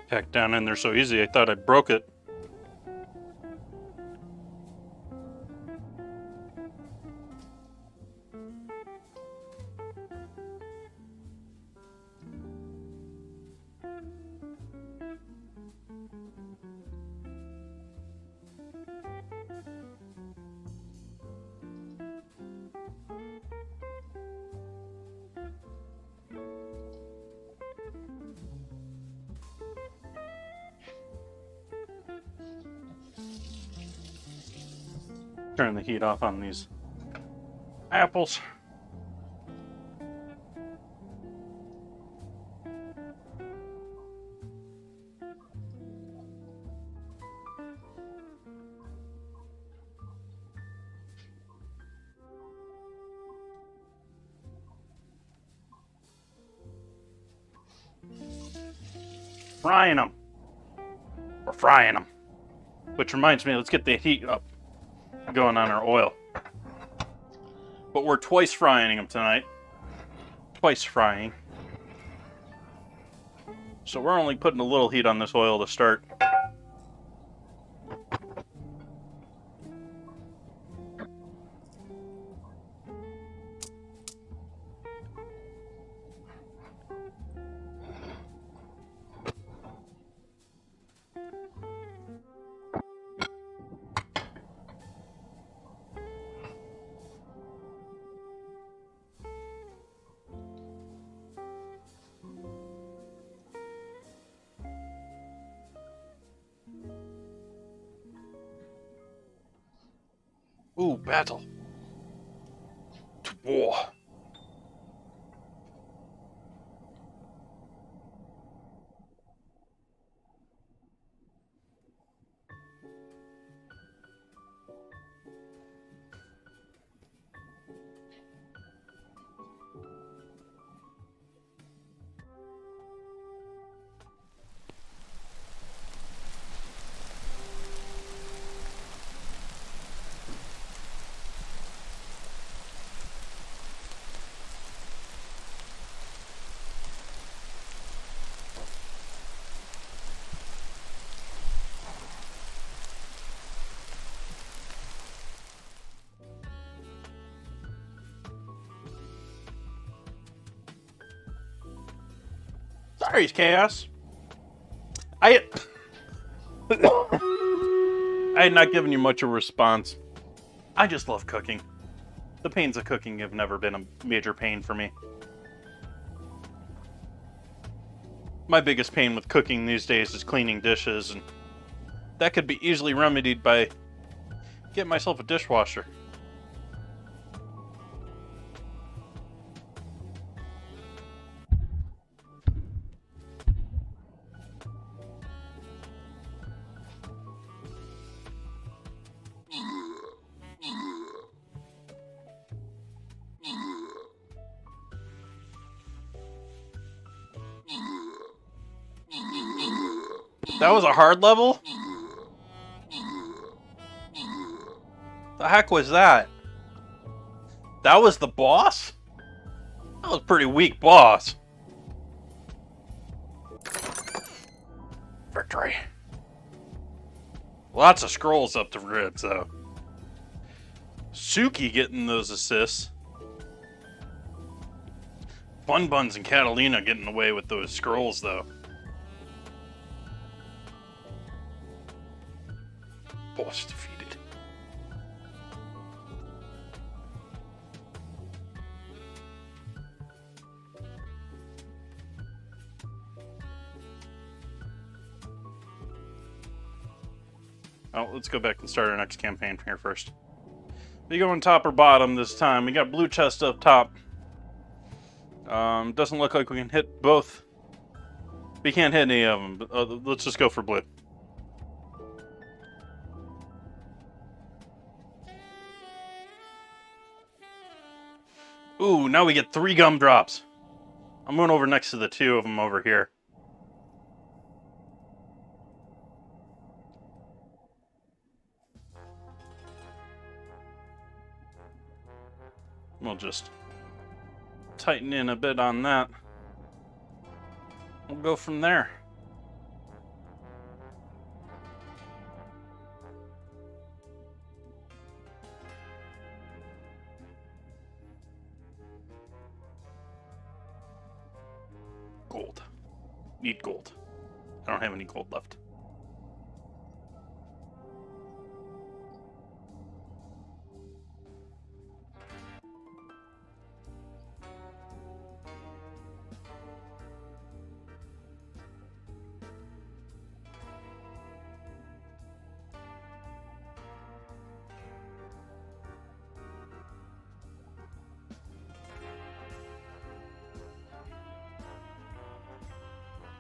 Packed down in there so easy, I thought I broke it. Turn the heat off on these apples. Frying them. We're frying them. Which reminds me, let's get the heat up going on our oil. But we're twice frying them tonight. Twice frying. So we're only putting a little heat on this oil to start. Ooh, battle. To war. Sorry, Chaos. I had not given you much of a response. I just love cooking. The pains of cooking have never been a major pain for me. My biggest pain with cooking these days is cleaning dishes, and that could be easily remedied by getting myself a dishwasher. That was a hard level? The heck was that? That was the boss? That was a pretty weak boss. Victory. Lots of scrolls up the ribs, though. Suki getting those assists. Bun Buns and Catalina getting away with those scrolls, though. Boss defeated. Oh, let's go back and start our next campaign from here first. We go on top or bottom this time. We got blue chest up top. Doesn't look like we can hit both. We can't hit any of them, but let's just go for blue. Ooh, now we get 3 gumdrops. I'm going over next to the 2 of them over here. We'll just tighten in a bit on that. We'll go from there. need gold. I don't have any gold left.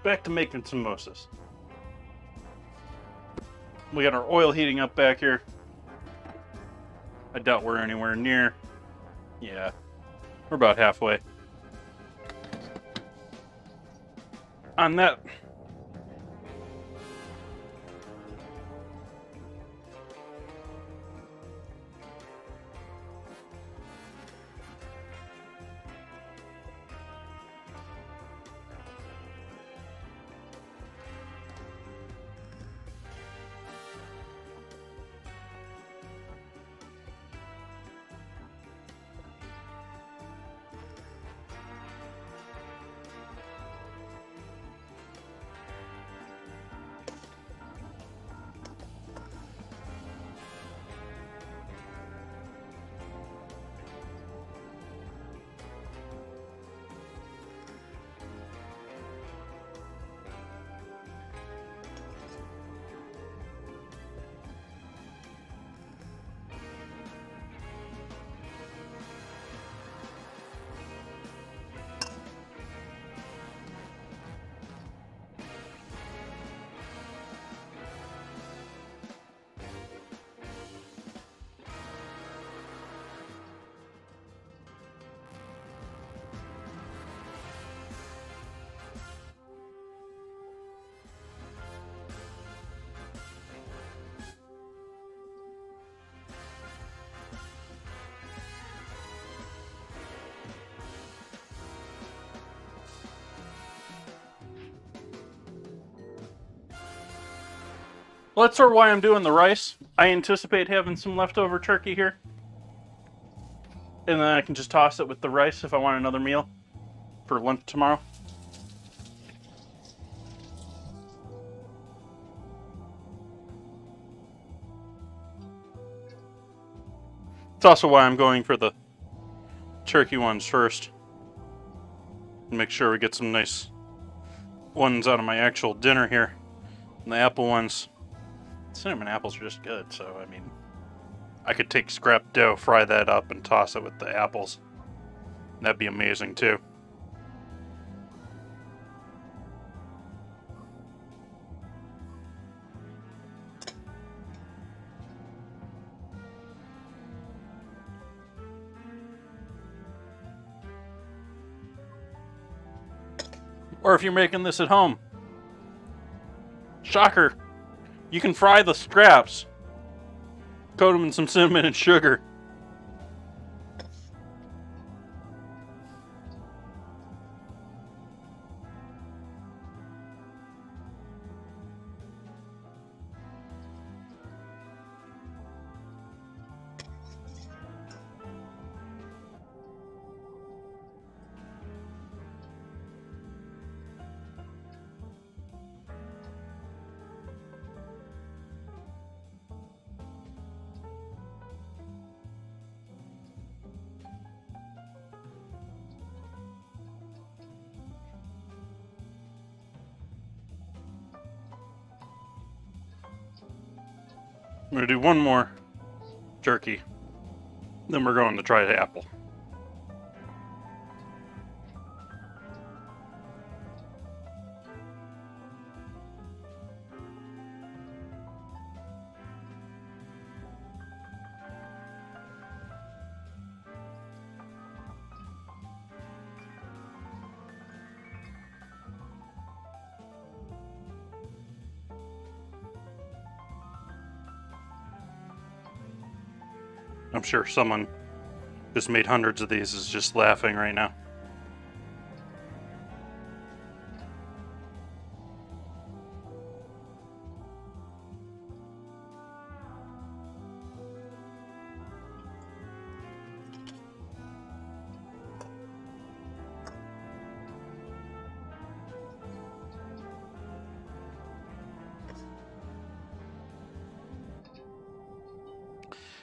Back to making samosas. We got our oil heating up back here. I doubt we're anywhere near. Yeah, we're about halfway. On that, well, that's sort of why I'm doing the rice. I anticipate having some leftover turkey here. And then I can just toss it with the rice if I want another meal for lunch tomorrow. It's also why I'm going for the turkey ones first. Make sure we get some nice ones out of my actual dinner here. And the apple ones, cinnamon apples are just good, so I mean, I could take scrap dough, fry that up, and toss it with the apples. That'd be amazing too. Or if you're making this at home, shocker, you can fry the scraps, coat them in some cinnamon and sugar. I'm going to do one more turkey, then we're going to try the apple. I'm sure someone who's made hundreds of these is just laughing right now.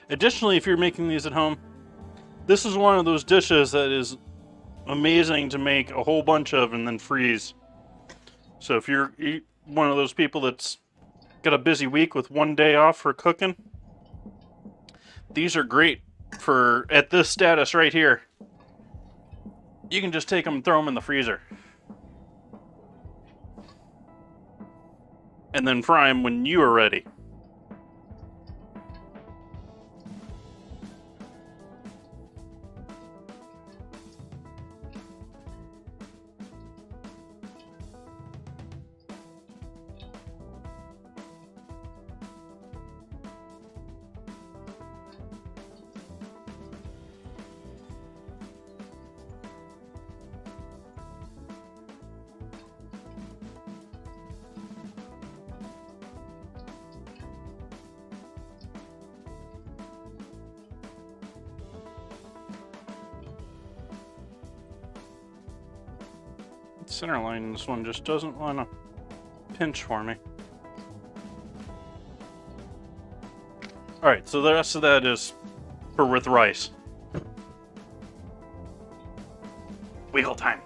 Additionally, if you're making these at home, this is one of those dishes that is amazing to make a whole bunch of and then freeze. So if you're one of those people that's got a busy week with one day off for cooking, these are great for, at this status right here, you can just take them and throw them in the freezer. And then fry them when you are ready. Center line in this one just doesn't want to pinch for me. Alright, so the rest of that is for with rice. Wiggle time.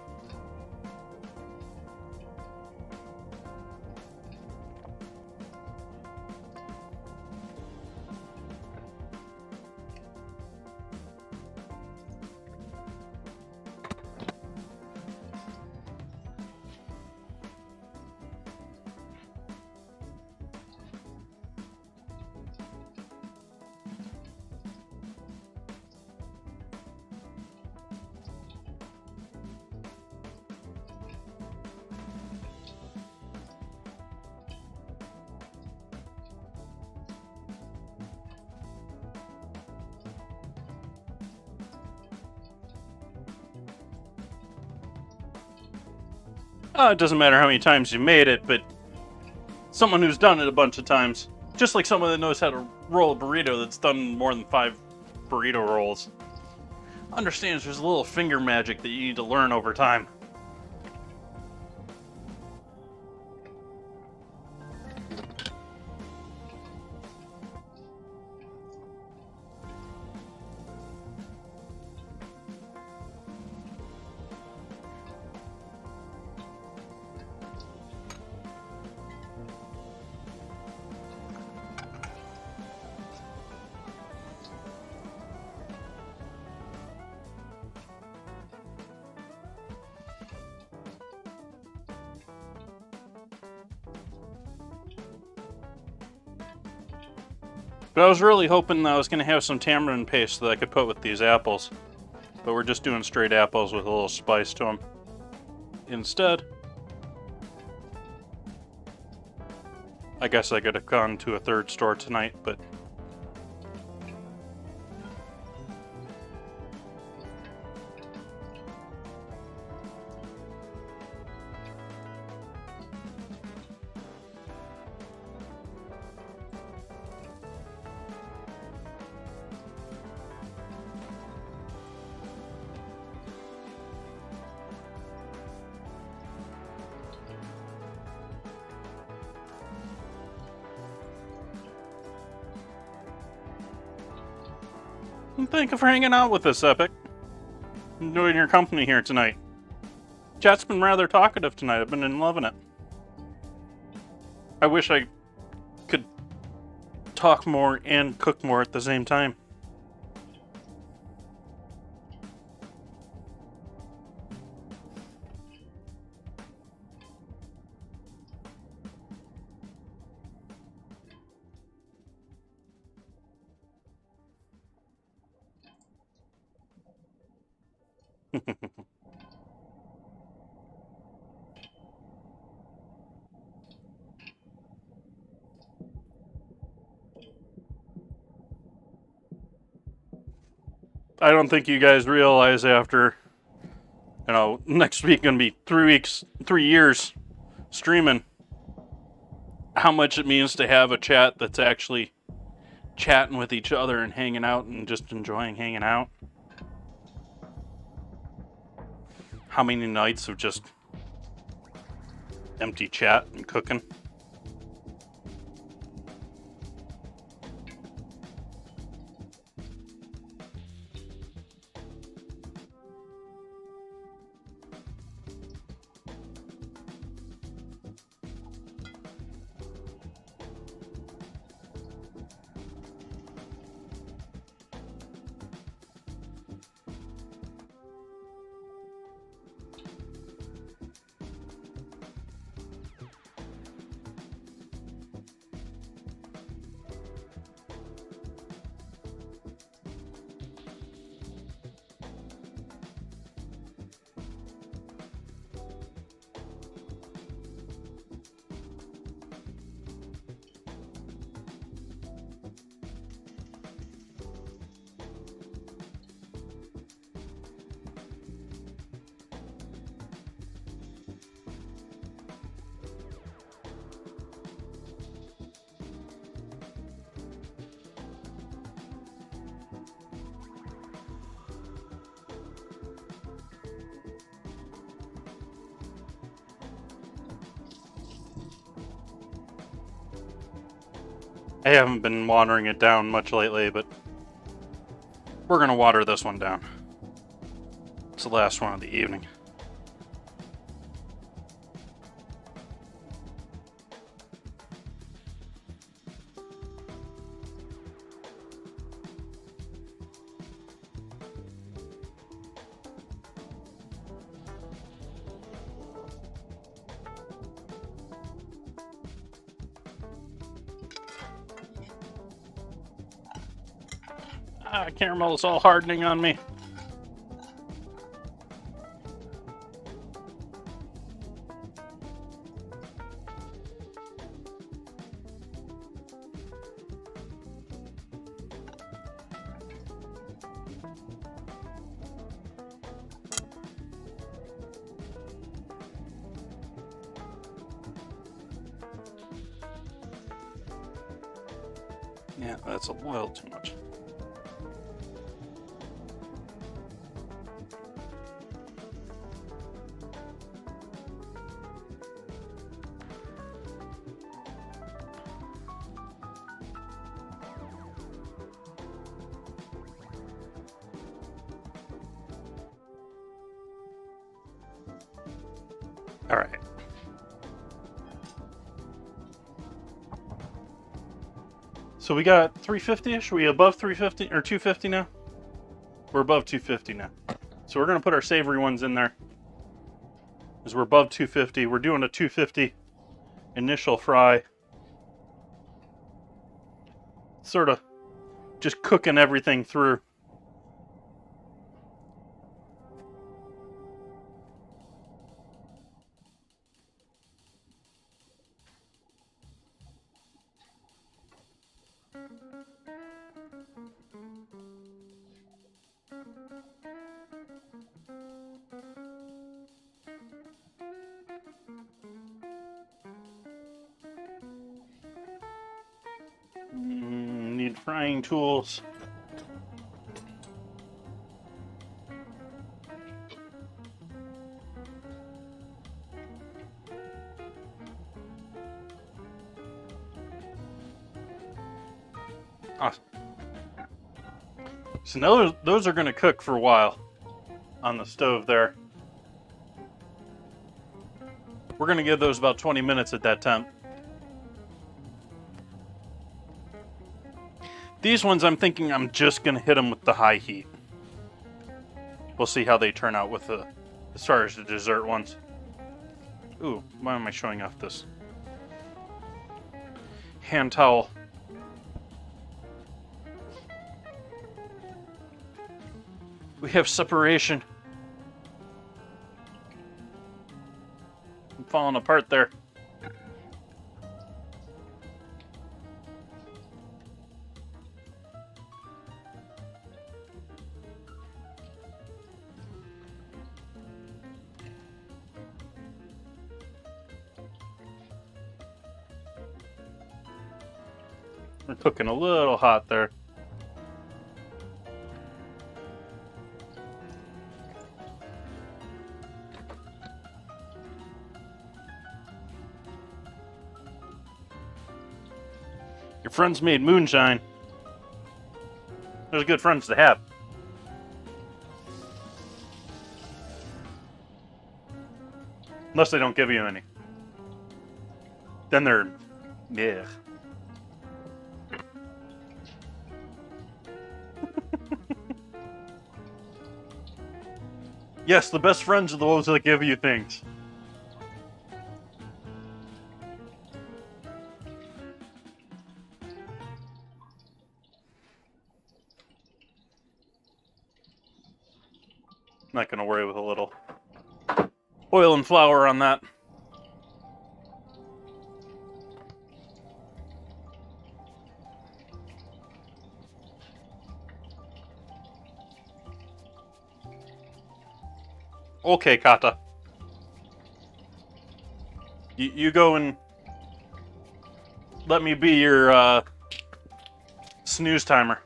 It doesn't matter how many times you made it, but someone who's done it a bunch of times, just like someone that knows how to roll a burrito that's done more than 5 burrito rolls, understands there's a little finger magic that you need to learn over time. But I was really hoping I was going to have some tamarind paste that I could put with these apples. But we're just doing straight apples with a little spice to them. Instead, I guess I could have gone to a third store tonight, but thank you for hanging out with us, Epic. Enjoying your company here tonight. Chat's been rather talkative tonight. I've been loving it. I wish I could talk more and cook more at the same time. I don't think you guys realize after, next week gonna be 3 years streaming, how much it means to have a chat that's actually chatting with each other and hanging out and just enjoying hanging out. How many nights of just empty chat and cooking. I haven't been watering it down much lately, but we're gonna water this one down. It's the last one of the evening. Caramel is all hardening on me. Yeah, that's a little too much. All right. So we got 350-ish. Are we above 350 or 250 now? We're above 250 now. So we're going to put our savory ones in there. Because we're above 250. We're doing a 250 initial fry. Sort of just cooking everything through. Need frying tools. Awesome. So those are going to cook for a while on the stove there. We're going to give those about 20 minutes at that temp. These ones I'm thinking I'm just going to hit them with the high heat. We'll see how they turn out with as far as the dessert ones. Ooh, why am I showing off this hand towel? We have separation. I'm falling apart there. We're cooking a little hot there. Your friends made moonshine. Those are good friends to have. Unless they don't give you any. Then they're... yeah. Yes, the best friends are the ones that give you things. Not gonna worry with a little oil and flour on that. Okay, Kata. You go and let me be your snooze timer.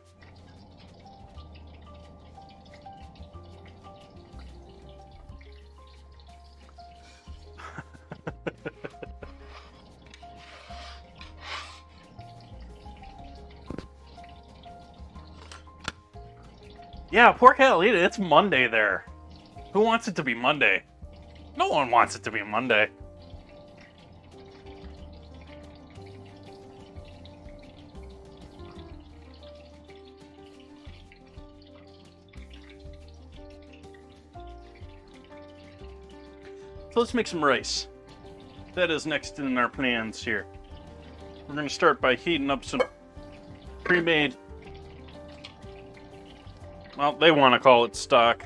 Yeah, poor Catalina, it's Monday there. Who wants it to be Monday? No one wants it to be Monday. So let's make some rice. That is next in our plans here. We're going to start by heating up some pre-made, well, they want to call it stock.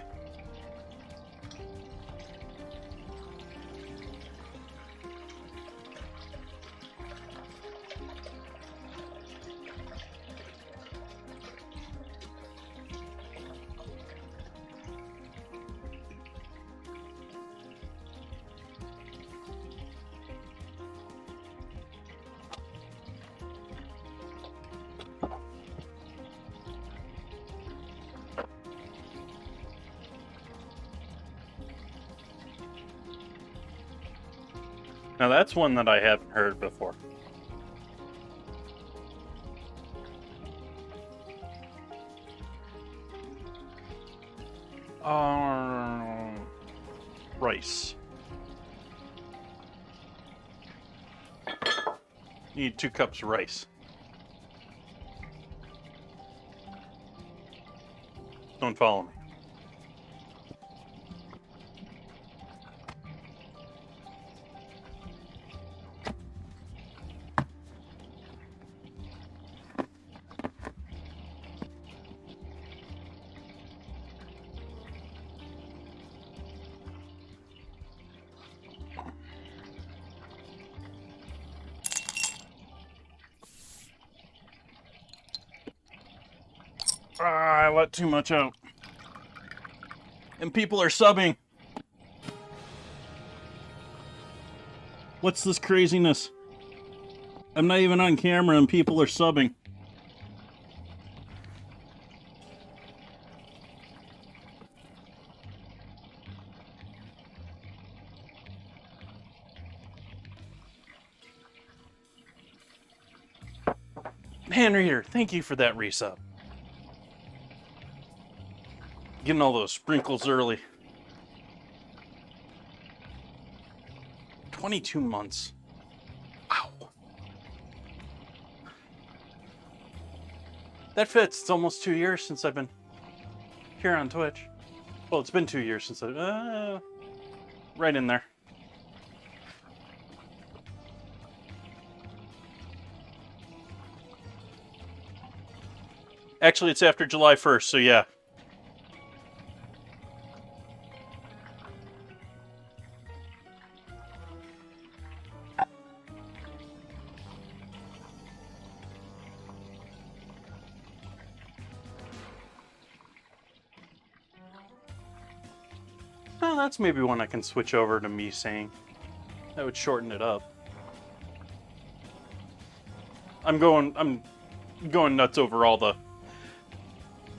Now that's one that I haven't heard before. Rice. You need 2 cups of rice. Don't follow me. I let too much out. And people are subbing. What's this craziness? I'm not even on camera and people are subbing. Hand reader, thank you for that resub. Getting all those sprinkles early. 22 months. Wow. That fits. It's almost 2 years since I've been here on Twitch. Well, it's been 2 years since right in there. Actually, it's after July 1st, so yeah. Oh, that's maybe one I can switch over to me saying. That would shorten it up. I'm going nuts over all the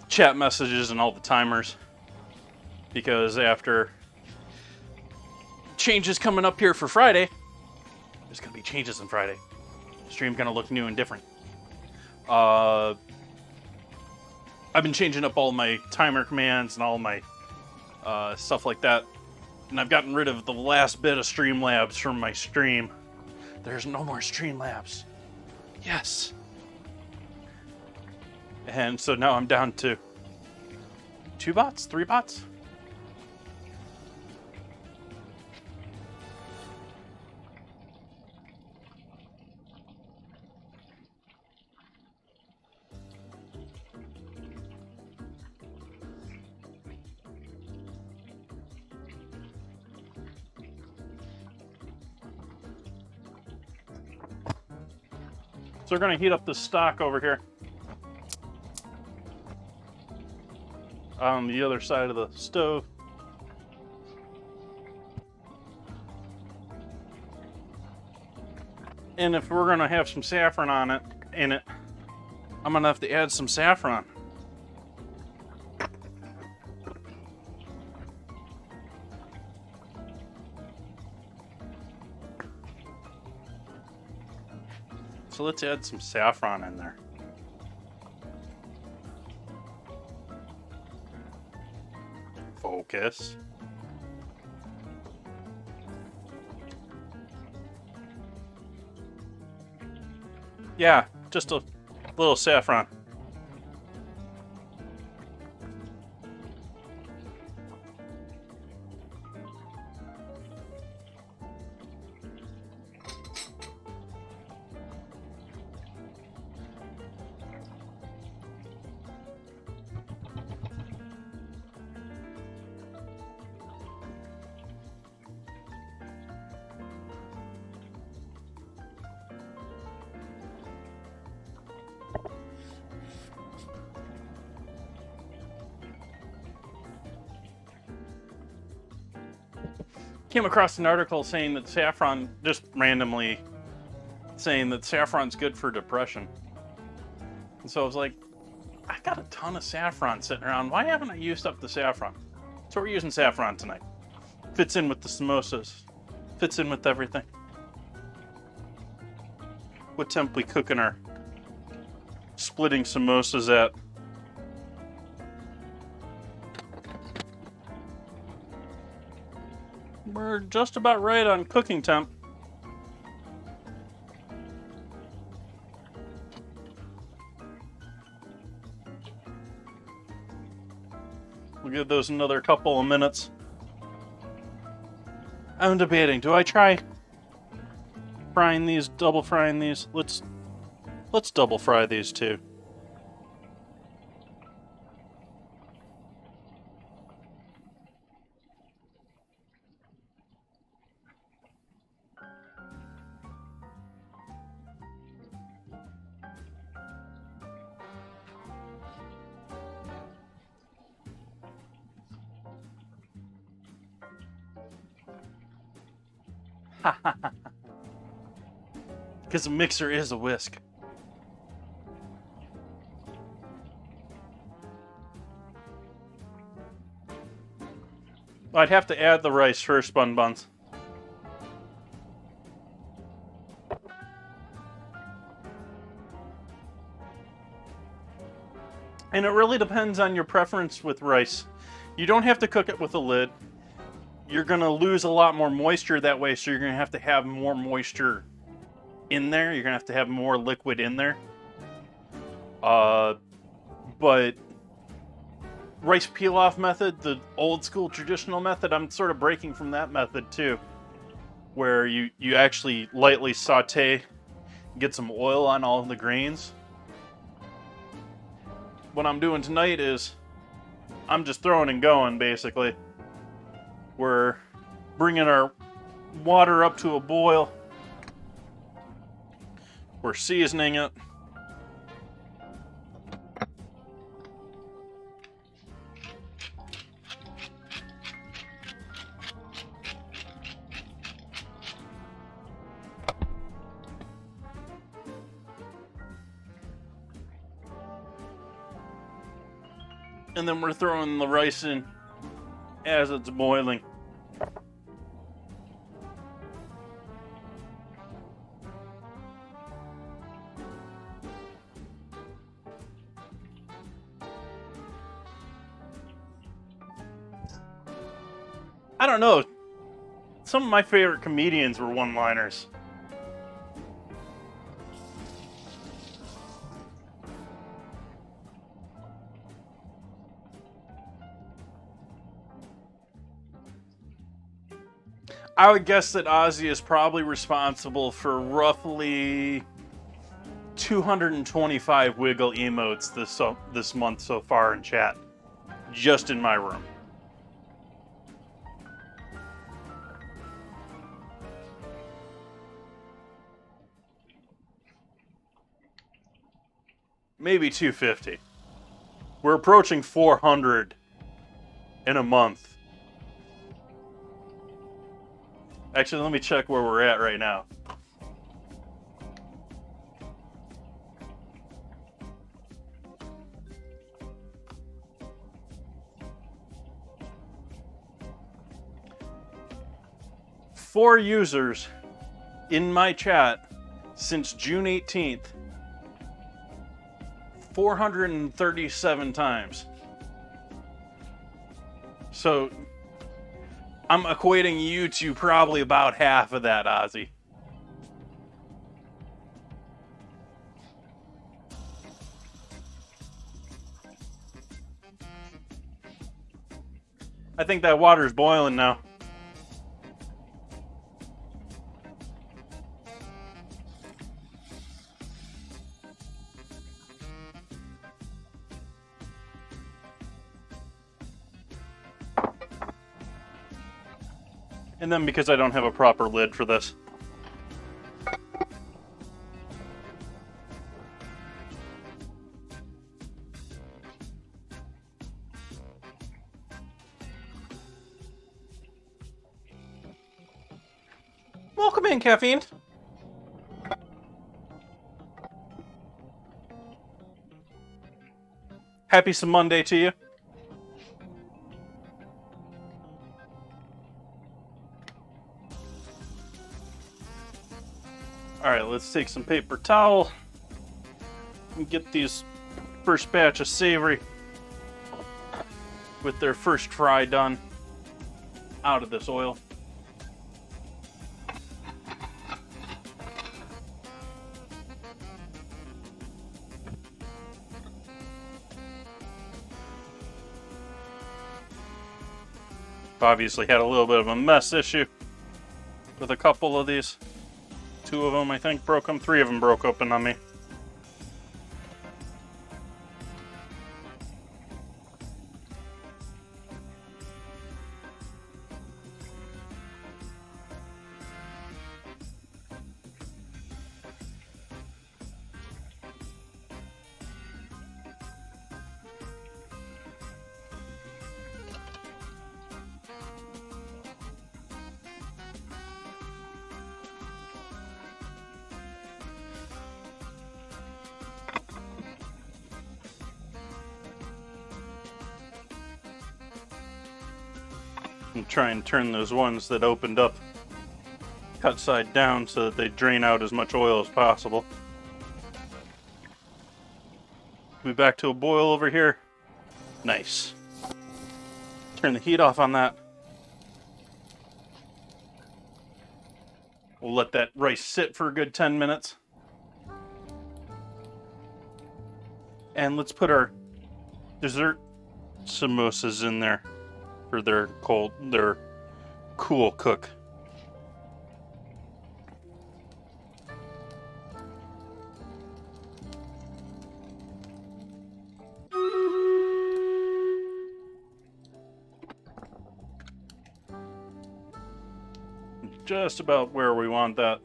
chat messages and all the timers, because after changes coming up here for Friday, there's gonna be changes on Friday. The stream's gonna look new and different. I've been changing up all my timer commands and all my stuff like that, and I've gotten rid of the last bit of Streamlabs from my stream. There's no more Streamlabs. Yes. And so now I'm down to 2 bots, 3 bots. So we're going to heat up the stock over here on the other side of the stove. And if we're going to have some saffron in it, I'm going to have to add some saffron. So let's add some saffron in there. kiss. Yeah, just a little saffron. Came across an article saying that saffron, just randomly saying that saffron's good for depression. And so I was like, I got a ton of saffron sitting around. Why haven't I used up the saffron? So we're using saffron tonight. Fits in with the samosas. Fits in with everything. What temp we cooking our splitting samosas at? We're just about right on cooking temp. We'll give those another couple of minutes. I'm debating, do I try frying these, double frying these? Let's double fry these too. Because a mixer is a whisk. I'd have to add the rice first, Bun Buns. And it really depends on your preference with rice. You don't have to cook it with a lid. You're going to lose a lot more moisture that way, so you're going to have more moisture in there. You're going to have more liquid in there. But rice peel-off method, the old school traditional method, I'm sort of breaking from that method too, where you actually lightly saute, get some oil on all the grains. What I'm doing tonight is I'm just throwing and going, basically. We're bringing our water up to a boil. We're seasoning it. And then we're throwing the rice in as it's boiling. I don't know. Some of my favorite comedians were one-liners. I would guess that Ozzy is probably responsible for roughly 225 wiggle emotes this month so far in chat, just in my room. Maybe 250. We're approaching 400 in a month. Actually, let me check where we're at right now. Four users in my chat since June 18th. 437 times. So I'm equating you to probably about half of that, Ozzy. I think that water's boiling now. And then because I don't have a proper lid for this. Welcome in, Caffeine. Happy some Monday to you. Alright, let's take some paper towel and get these first batch of savory with their first fry done out of this oil. Obviously had a little bit of a mess issue with a couple of these. 2 of them, I think, broke them. 3 of them broke open on me. And try and turn those ones that opened up cut side down so that they drain out as much oil as possible. Be back to a boil over here. Nice. Turn the heat off on that. We'll let that rice sit for a good 10 minutes. And let's put our dessert samosas in there for their cool cook. Just about where we want that.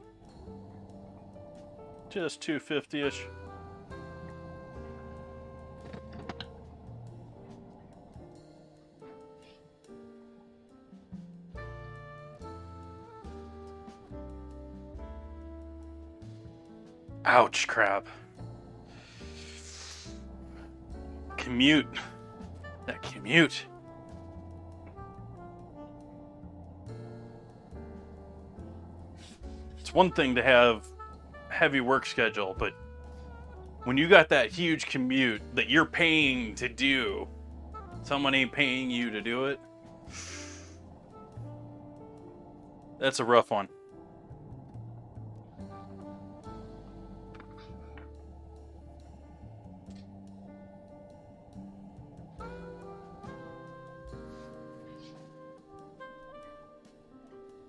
Just 250-ish. Ouch, crap. Commute. That commute. It's one thing to have heavy work schedule, but when you got that huge commute that you're paying to do, someone ain't paying you to do it, that's a rough one.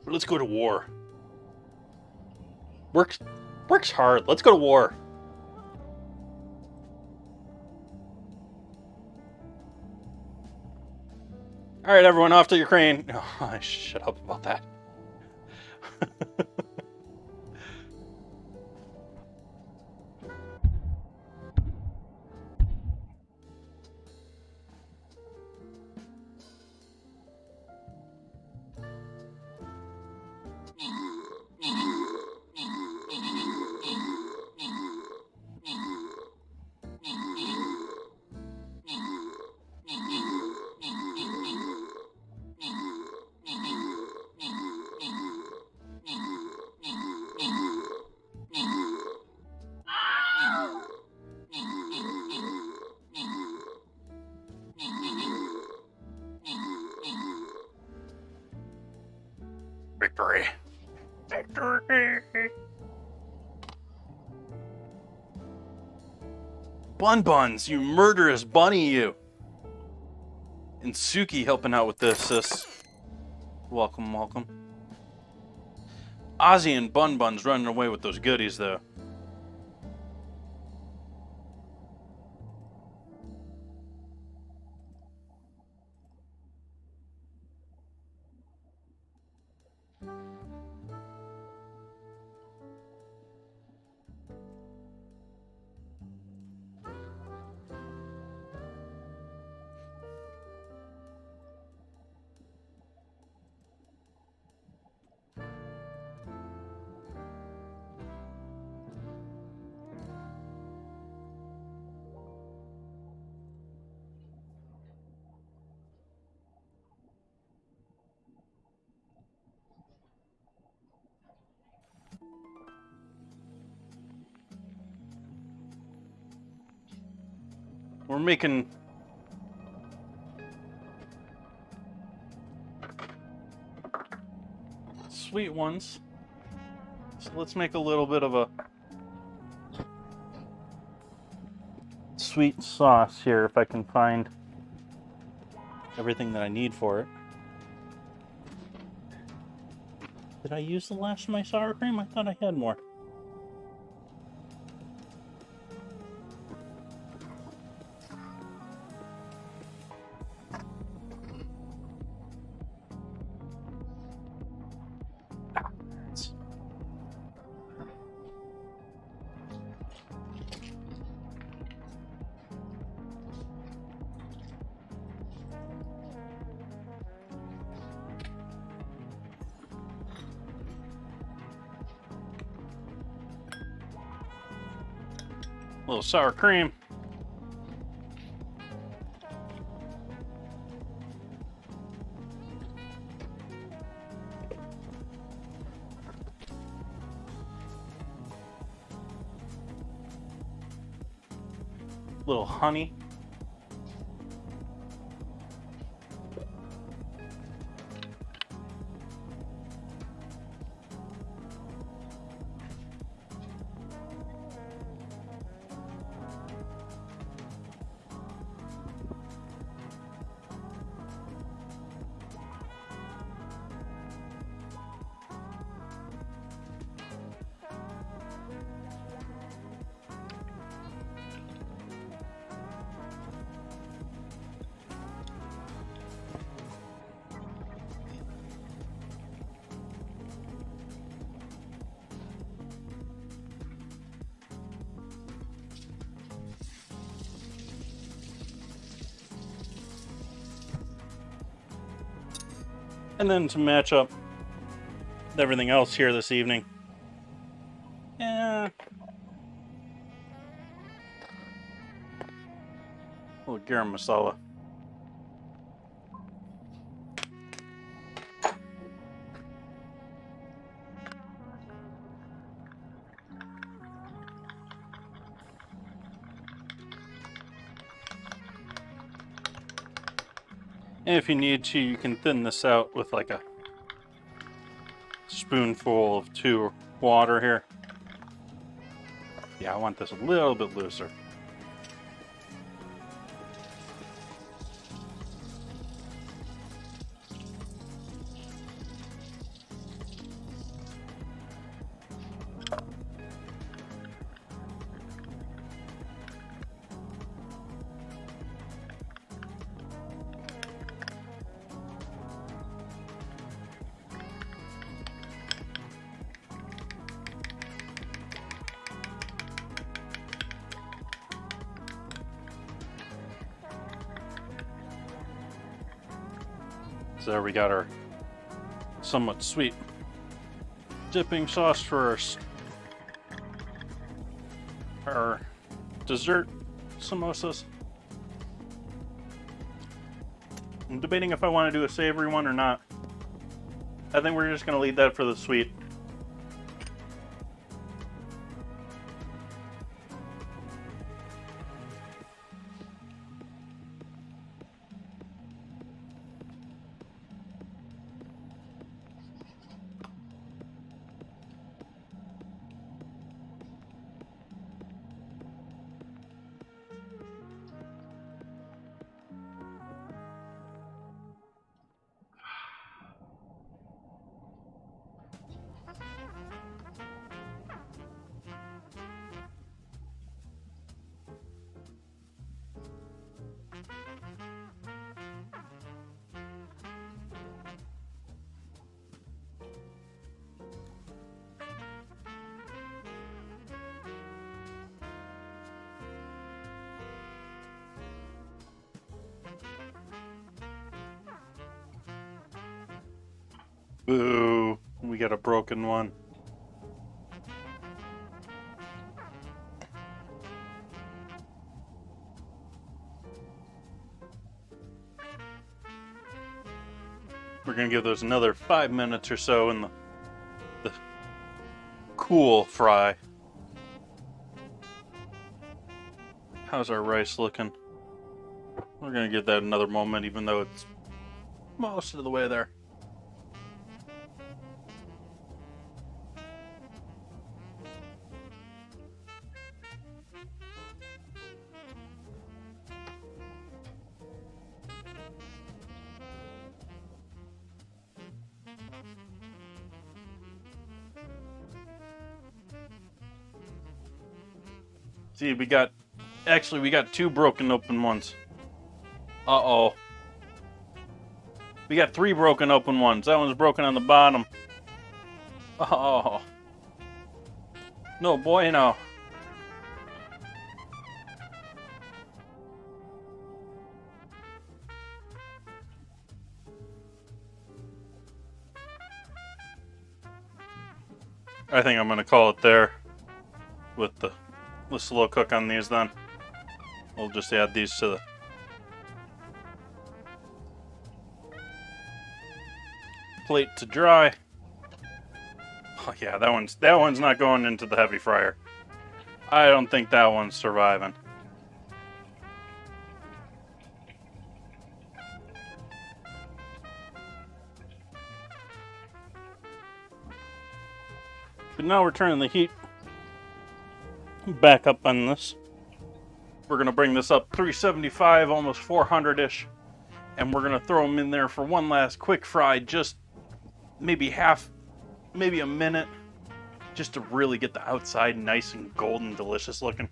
Let's go to war. Works hard. Let's go to war. All right, everyone, off to Ukraine. Oh, shut up about that. Victory. Victory. Bun Buns, you murderous bunny, you. And Suki helping out with this, sis. Welcome, welcome. Ozzy and Bun Buns running away with those goodies, though. We're making sweet ones. So let's make a little bit of a sweet sauce here if I can find everything that I need for it. Did I use the last of my sour cream? I thought I had more. A little sour cream. A little honey. And then to match up with everything else here this evening, a little garam masala. And if you need to, you can thin this out with like a spoonful of 2 water here. Yeah, I want this a little bit looser. So there we got our somewhat sweet dipping sauce for our dessert samosas. I'm debating if I want to do a savory one or not. I think we're just going to leave that for the sweet. Boo. We got a broken one. We're gonna give those another 5 minutes or so in the cool fry. How's our rice looking? We're gonna give that another moment, even though it's most of the way there. See, we got 2 broken open ones. Uh-oh. We got 3 broken open ones. That one's broken on the bottom. Oh. No bueno. I think I'm gonna call it there with the slow cook on these then. We'll just add these to the plate to dry. Oh yeah, that one's not going into the heavy fryer. I don't think that one's surviving. But now we're turning the heat back up on this. We're gonna bring this up 375, almost 400-ish, and we're gonna throw them in there for one last quick fry, just maybe a minute, just to really get the outside nice and golden delicious looking.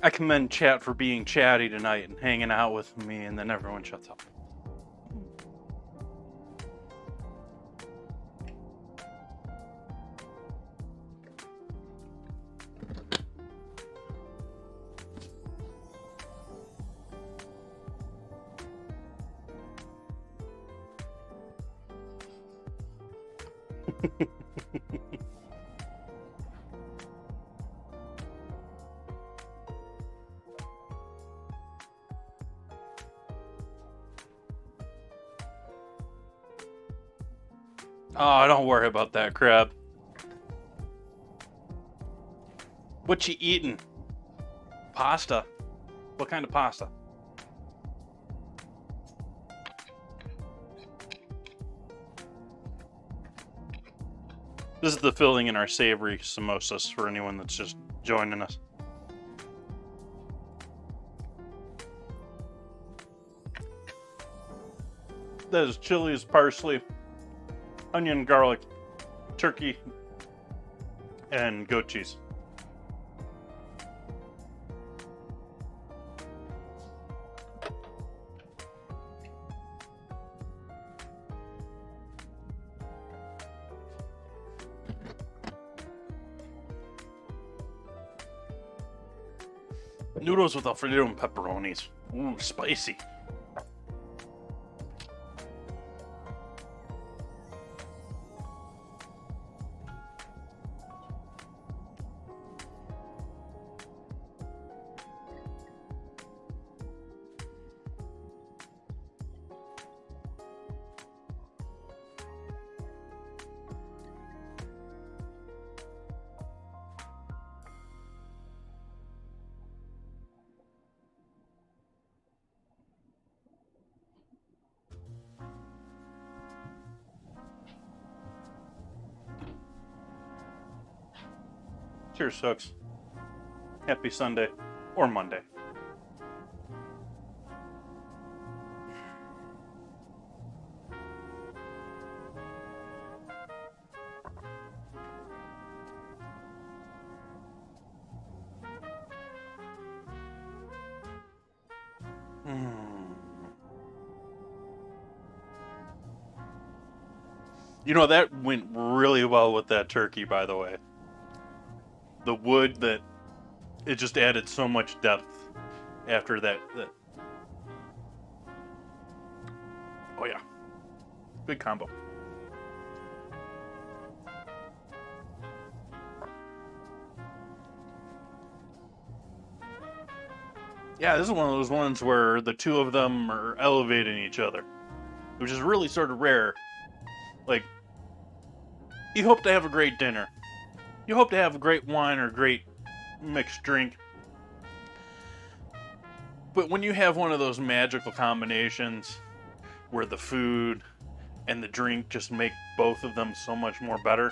I commend chat for being chatty tonight and hanging out with me, and then everyone shuts up. Oh, don't worry about that, crab. What you eating? Pasta. What kind of pasta? This is the filling in our savory samosas for anyone that's just joining us. That is chilies, parsley, onion, garlic, turkey, and goat cheese. Noodles with Alfredo and pepperonis. Ooh, spicy. Cheers, folks. Happy Sunday or Monday. You know, that went really well with that turkey, by the way. The wood, that it just added so much depth after that. Oh yeah, good combo. Yeah, this is one of those ones where the two of them are elevating each other, which is really sort of rare. Like, you hope to have a great dinner. You hope to have a great wine or great mixed drink. But when you have one of those magical combinations where the food and the drink just make both of them so much more better.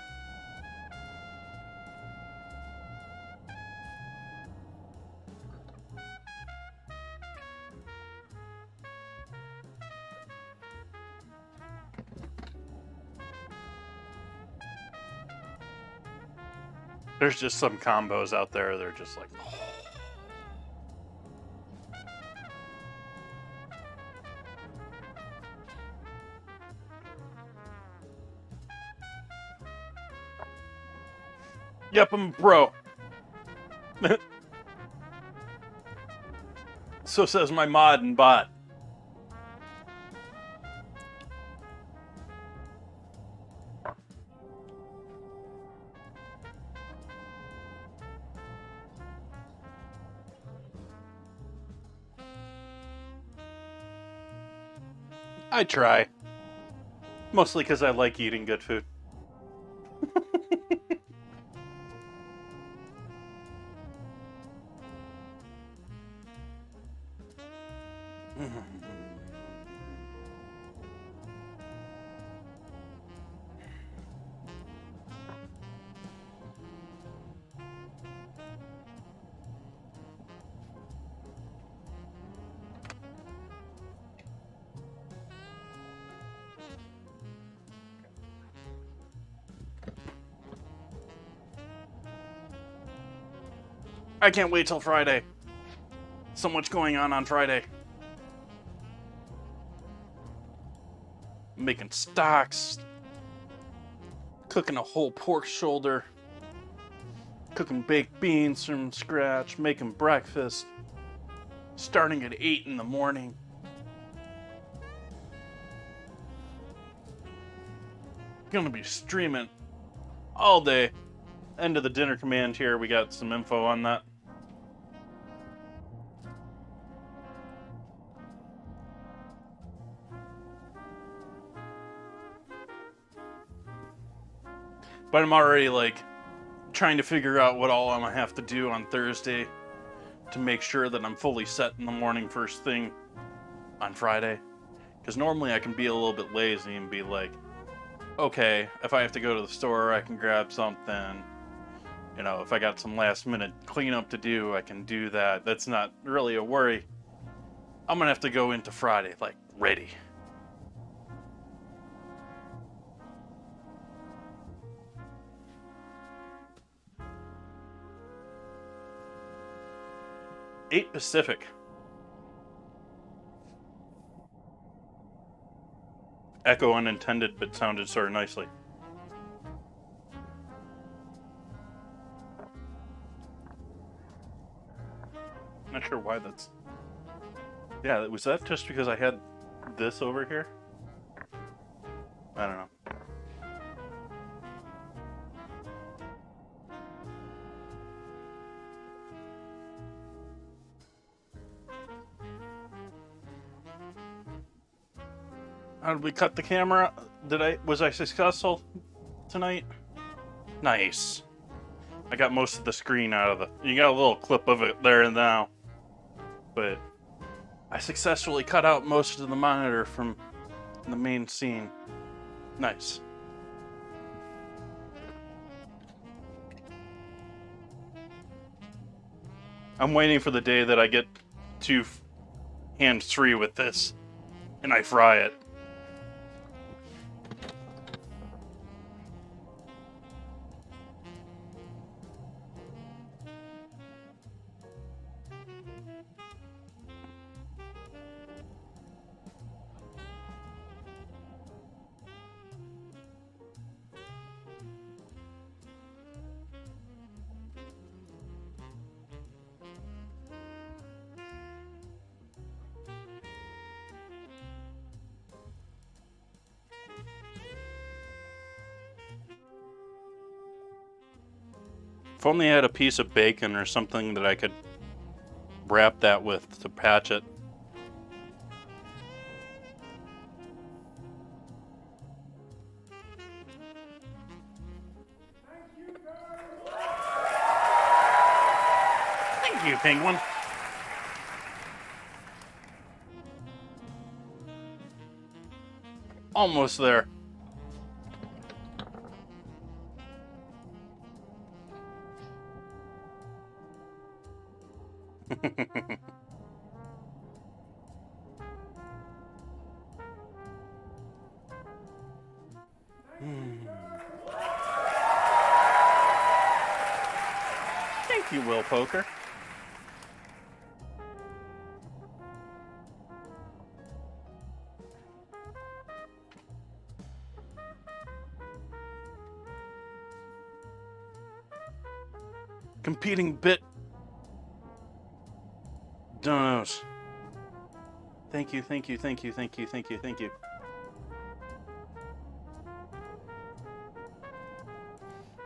There's just some combos out there, they're just like, oh. Yep, I'm a pro. So says my mod and bot. I try. Mostly because I like eating good food. I can't wait till Friday. So much going on Friday. Making stocks, cooking a whole pork shoulder, cooking baked beans from scratch, making breakfast, starting at 8 in the morning. Gonna be streaming all day. End of the dinner command here, we got some info on that. But I'm already like trying to figure out what all I'm gonna have to do on Thursday to make sure that I'm fully set in the morning first thing on Friday. Because normally I can be a little bit lazy and be like, okay, if I have to go to the store, I can grab something. You know, if I got some last minute cleanup to do, I can do that. That's not really a worry. I'm gonna have to go into Friday, like, ready. $8 Pacific. Echo unintended, but sounded sort of nicely. Not sure why that's... Yeah, was that just because I had this over here? I don't know. How did we cut the camera? Was I successful tonight? Nice. I got most of the screen out of you got a little clip of it there and now. But I successfully cut out most of the monitor from the main scene. Nice. I'm waiting for the day that I get to hands-free with this and I fry it. If only I had a piece of bacon or something that I could wrap that with to patch it. Thank you, Penguin. Almost there. Thank you, Will Poker. Competing bit. Donos. Thank you, thank you, thank you, thank you, thank you, thank you.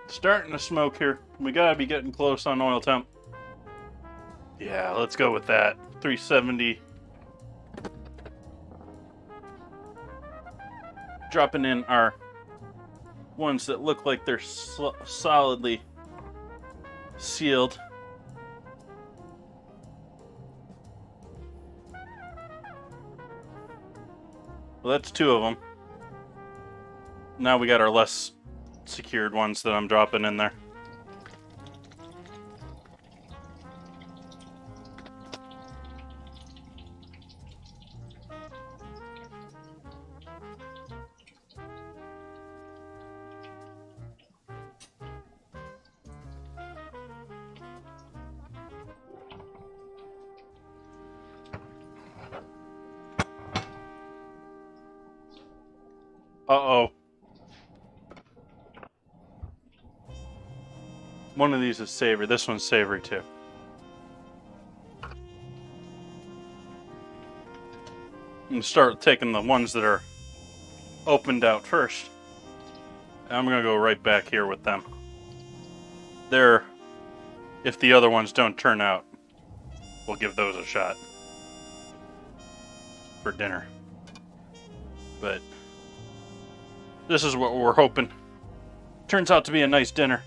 Starting to smoke here. We gotta be getting close on oil temp. Yeah, let's go with that. 370. Dropping in our ones that look like they're solidly sealed. Well, that's two of them. Now we got our less secured ones that I'm dropping in there. Uh-oh. One of these is savory. This one's savory too. I'm gonna start taking the ones that are opened out first. I'm gonna go right back here with them. They're, if the other ones don't turn out, we'll give those a shot for dinner. But this is what we're hoping. Turns out to be a nice dinner.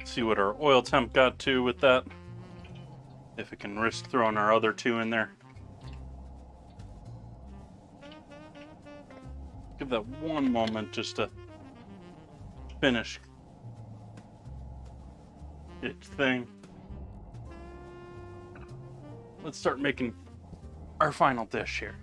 See what our oil temp got to with that. If it can risk throwing our other two in there. Give that one moment just to finish its thing. Let's start making our final dish here.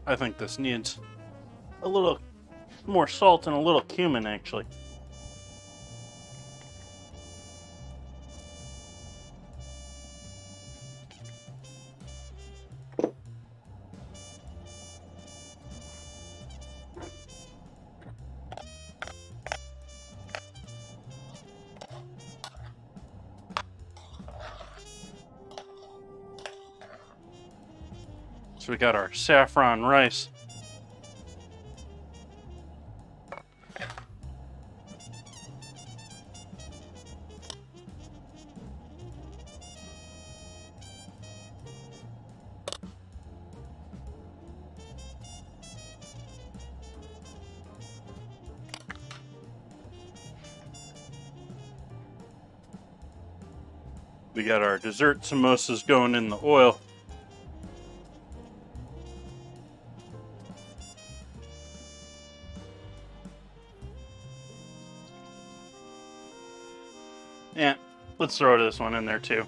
I think this needs a little more salt and a little cumin, actually. So we got our saffron rice. We got our dessert samosas going in the oil. Yeah, let's throw this one in there too.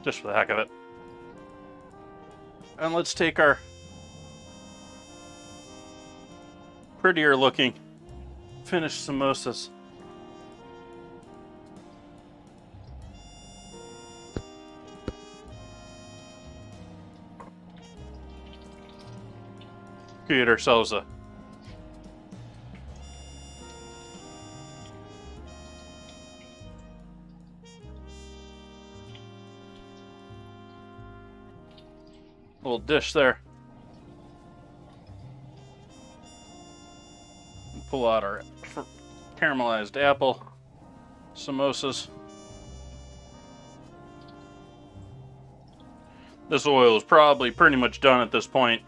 Just for the heck of it. And let's take our prettier looking finished samosas. Create ourselves a little dish there. Pull out our caramelized apple samosas. This oil is probably pretty much done at this point.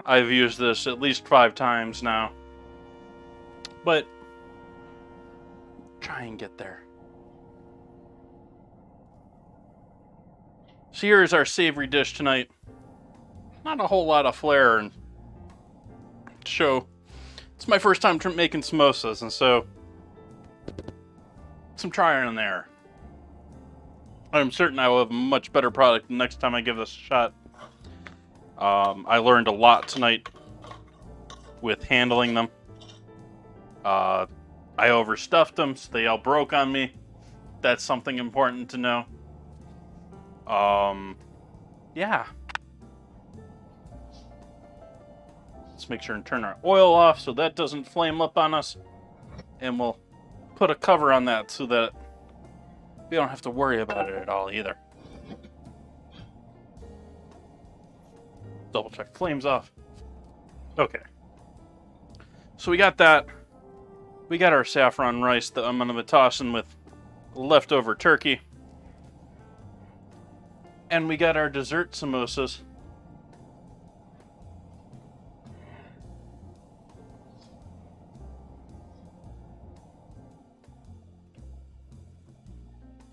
I've used this at least 5 times now. But try and get there. So here is our savory dish tonight. Not a whole lot of flair and show. It's my first time making samosas, and so some trial and error. I'm certain I will have a much better product the next time I give this a shot. I learned a lot tonight with handling them. I overstuffed them, so they all broke on me. That's something important to know. Yeah. Let's make sure and turn our oil off so that doesn't flame up on us. And we'll put a cover on that so that we don't have to worry about it at all either. Double check flames off. Okay. So we got that. We got our saffron rice that I'm going to be tossing with leftover turkey. And we got our dessert samosas.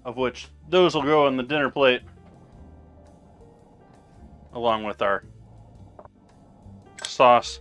Of which those will go on the dinner plate. Along with our sauce.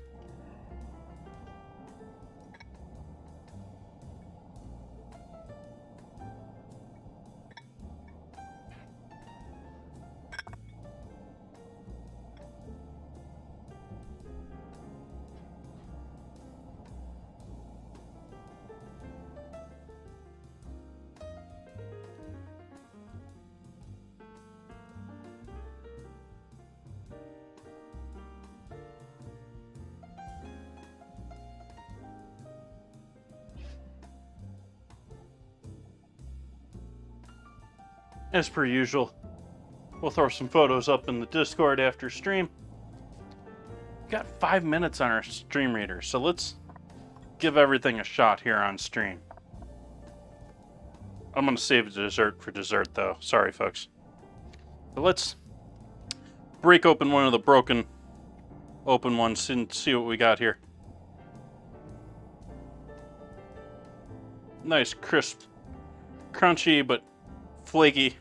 As per usual, we'll throw some photos up in the Discord after stream. We've got 5 minutes on our stream reader, so let's give everything a shot here on stream. I'm going to save the dessert for dessert, though. Sorry, folks. But let's break open one of the broken open ones and see what we got here. Nice, crisp, crunchy, but flaky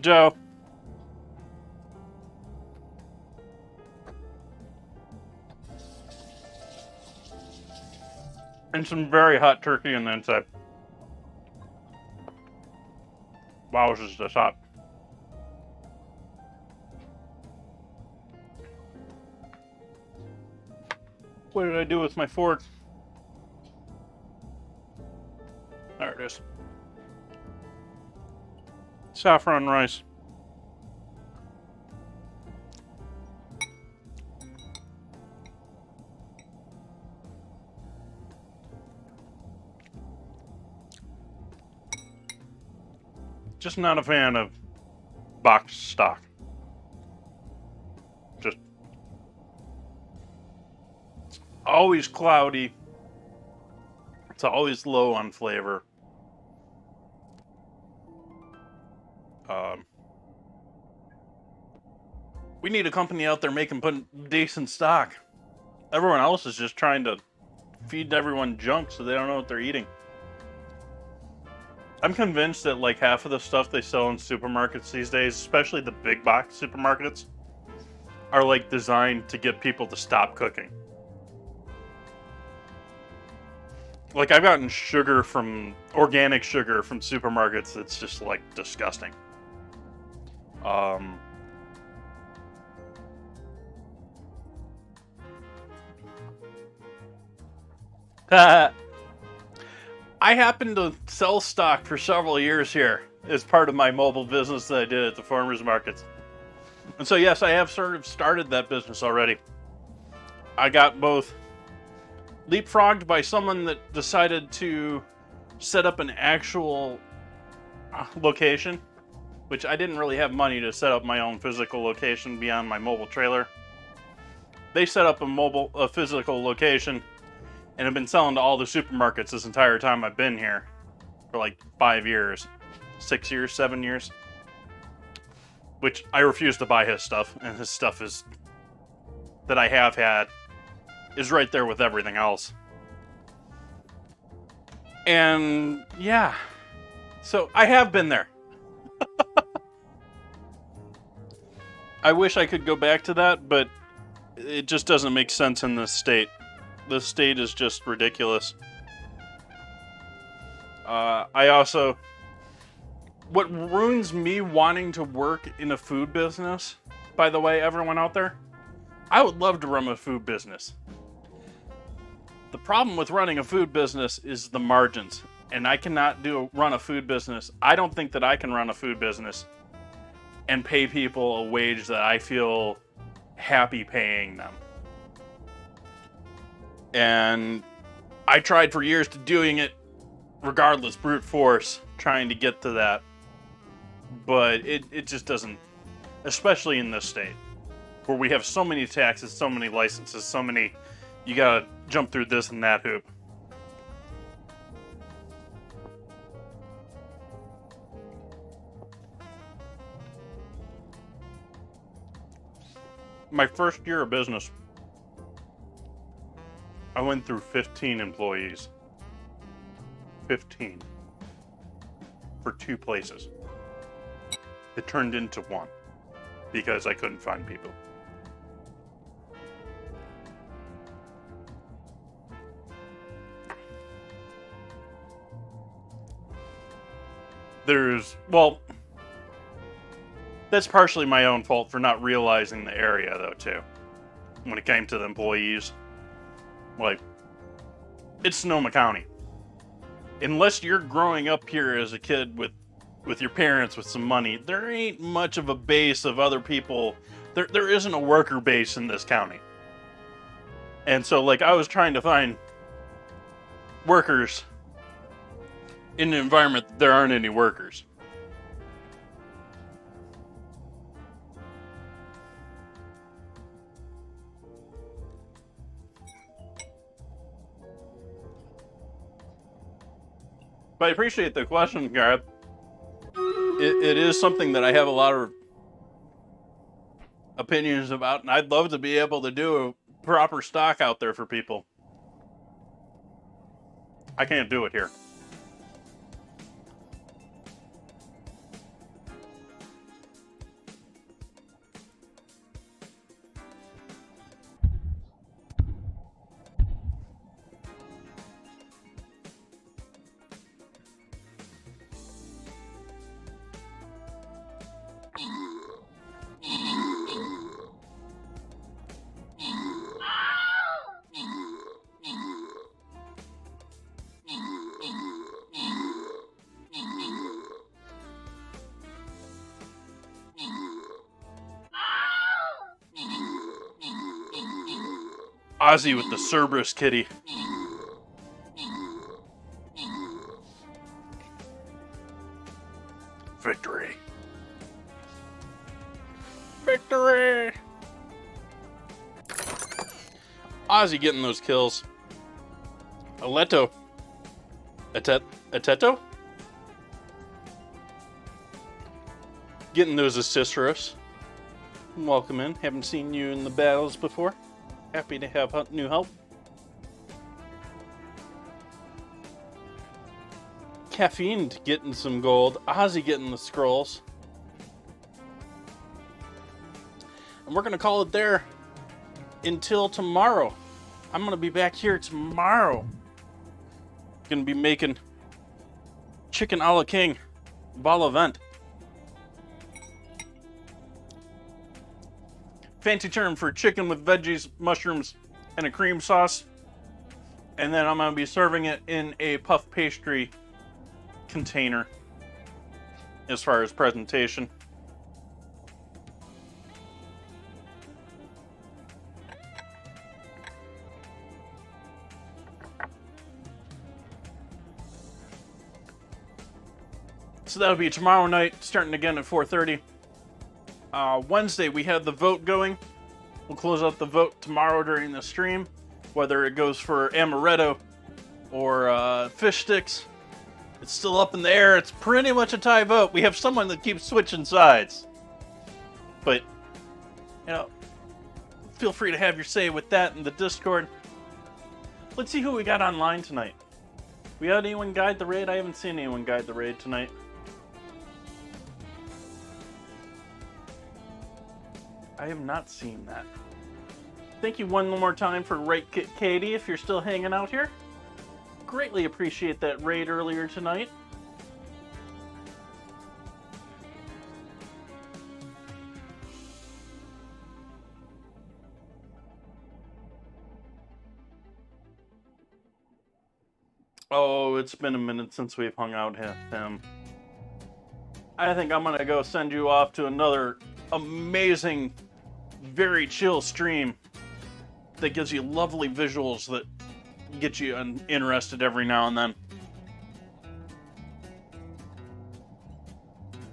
dough. And some very hot turkey on the inside. Wow, this is just hot. What did I do with my fork? There it is. Saffron rice. Just not a fan of boxed stock. always cloudy. It's always low on flavor. We need a company out there putting decent stock. Everyone else is just trying to feed everyone junk so they don't know what they're eating. I'm convinced that like half of the stuff they sell in supermarkets these days, especially the big box supermarkets, are like designed to get people to stop cooking. Like I've gotten organic sugar from supermarkets that's just like disgusting. I happened to sell stock for several years here as part of my mobile business that I did at the farmers markets. And so, yes, I have sort of started that business already. I got both leapfrogged by someone that decided to set up an actual location, which I didn't really have money to set up my own physical location beyond my mobile trailer. They set up a physical location and have been selling to all the supermarkets this entire time I've been here for like 5 years, 6 years, 7 years. Which I refuse to buy his stuff, and his stuff is that I have had is right there with everything else. And yeah, so I have been there. I wish I could go back to that, but it just doesn't make sense in this state. This state is just ridiculous. What ruins me wanting to work in a food business, by the way, everyone out there, I would love to run a food business. The problem with running a food business is the margins, and I cannot run a food business. I don't think that I can run a food business and pay people a wage that I feel happy paying them. And I tried for years to doing it regardless, brute force, trying to get to that. But it just doesn't, especially in this state, where we have so many taxes, so many licenses, you gotta jump through this and that hoop. My first year of business, I went through 15 employees. 15. For 2 places. It turned into 1 because I couldn't find people. That's partially my own fault for not realizing the area, though, too. When it came to the employees. Like, it's Sonoma County. Unless you're growing up here as a kid with your parents with some money, there ain't much of a base of other people. There isn't a worker base in this county. And so, like, I was trying to find workers in an environment that there aren't any workers. But I appreciate the question, Gareth. It is something that I have a lot of opinions about, and I'd love to be able to do a proper stock out there for people. I can't do it here. Ozzy with the Cerberus kitty. Victory. Victory! Ozzy getting those kills. Aleto. Ateto? Getting those assists for us. Welcome in. Haven't seen you in the battles before. Happy to have new help. Caffeine getting some gold. Ozzy getting the scrolls. And we're going to call it there until tomorrow. I'm going to be back here tomorrow. Going to be making chicken a la king. Ball event. Fancy term for chicken with veggies, mushrooms, and a cream sauce. And then I'm going to be serving it in a puff pastry container as far as presentation. So that'll be tomorrow night, starting again at 4:30. Wednesday, we have the vote going. We'll close out the vote tomorrow during the stream, whether it goes for amaretto or fish sticks. It's still up in the air. It's pretty much a tie vote. We have someone that keeps switching sides. But, you know, feel free to have your say with that in the Discord. Let's see who we got online tonight. We had anyone guide the raid? I haven't seen anyone guide the raid tonight. I have not seen that. Thank you one more time for Right Kit Katie if you're still hanging out here. Greatly appreciate that raid earlier tonight. Oh, it's been a minute since we've hung out with him. I think I'm gonna go send you off to another amazing, very chill stream that gives you lovely visuals that get you interested every now and then.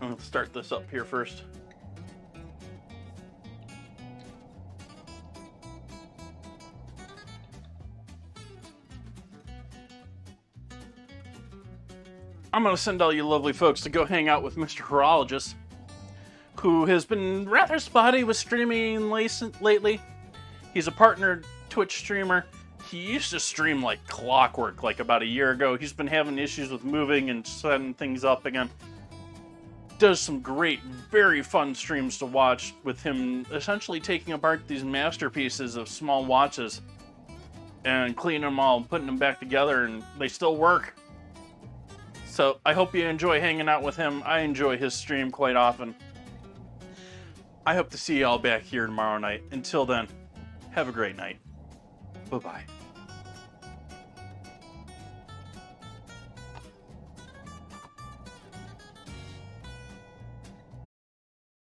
Let's start this up here first. I'm going to send all you lovely folks to go hang out with Mr. Horologist, who has been rather spotty with streaming lately. He's a partnered Twitch streamer. He used to stream like clockwork like about a year ago. He's been having issues with moving and setting things up again. Does some great, very fun streams to watch with him essentially taking apart these masterpieces of small watches and cleaning them all and putting them back together, and they still work. So I hope you enjoy hanging out with him. I enjoy his stream quite often. I hope to see you all back here tomorrow night. Until then, have a great night. Bye-bye.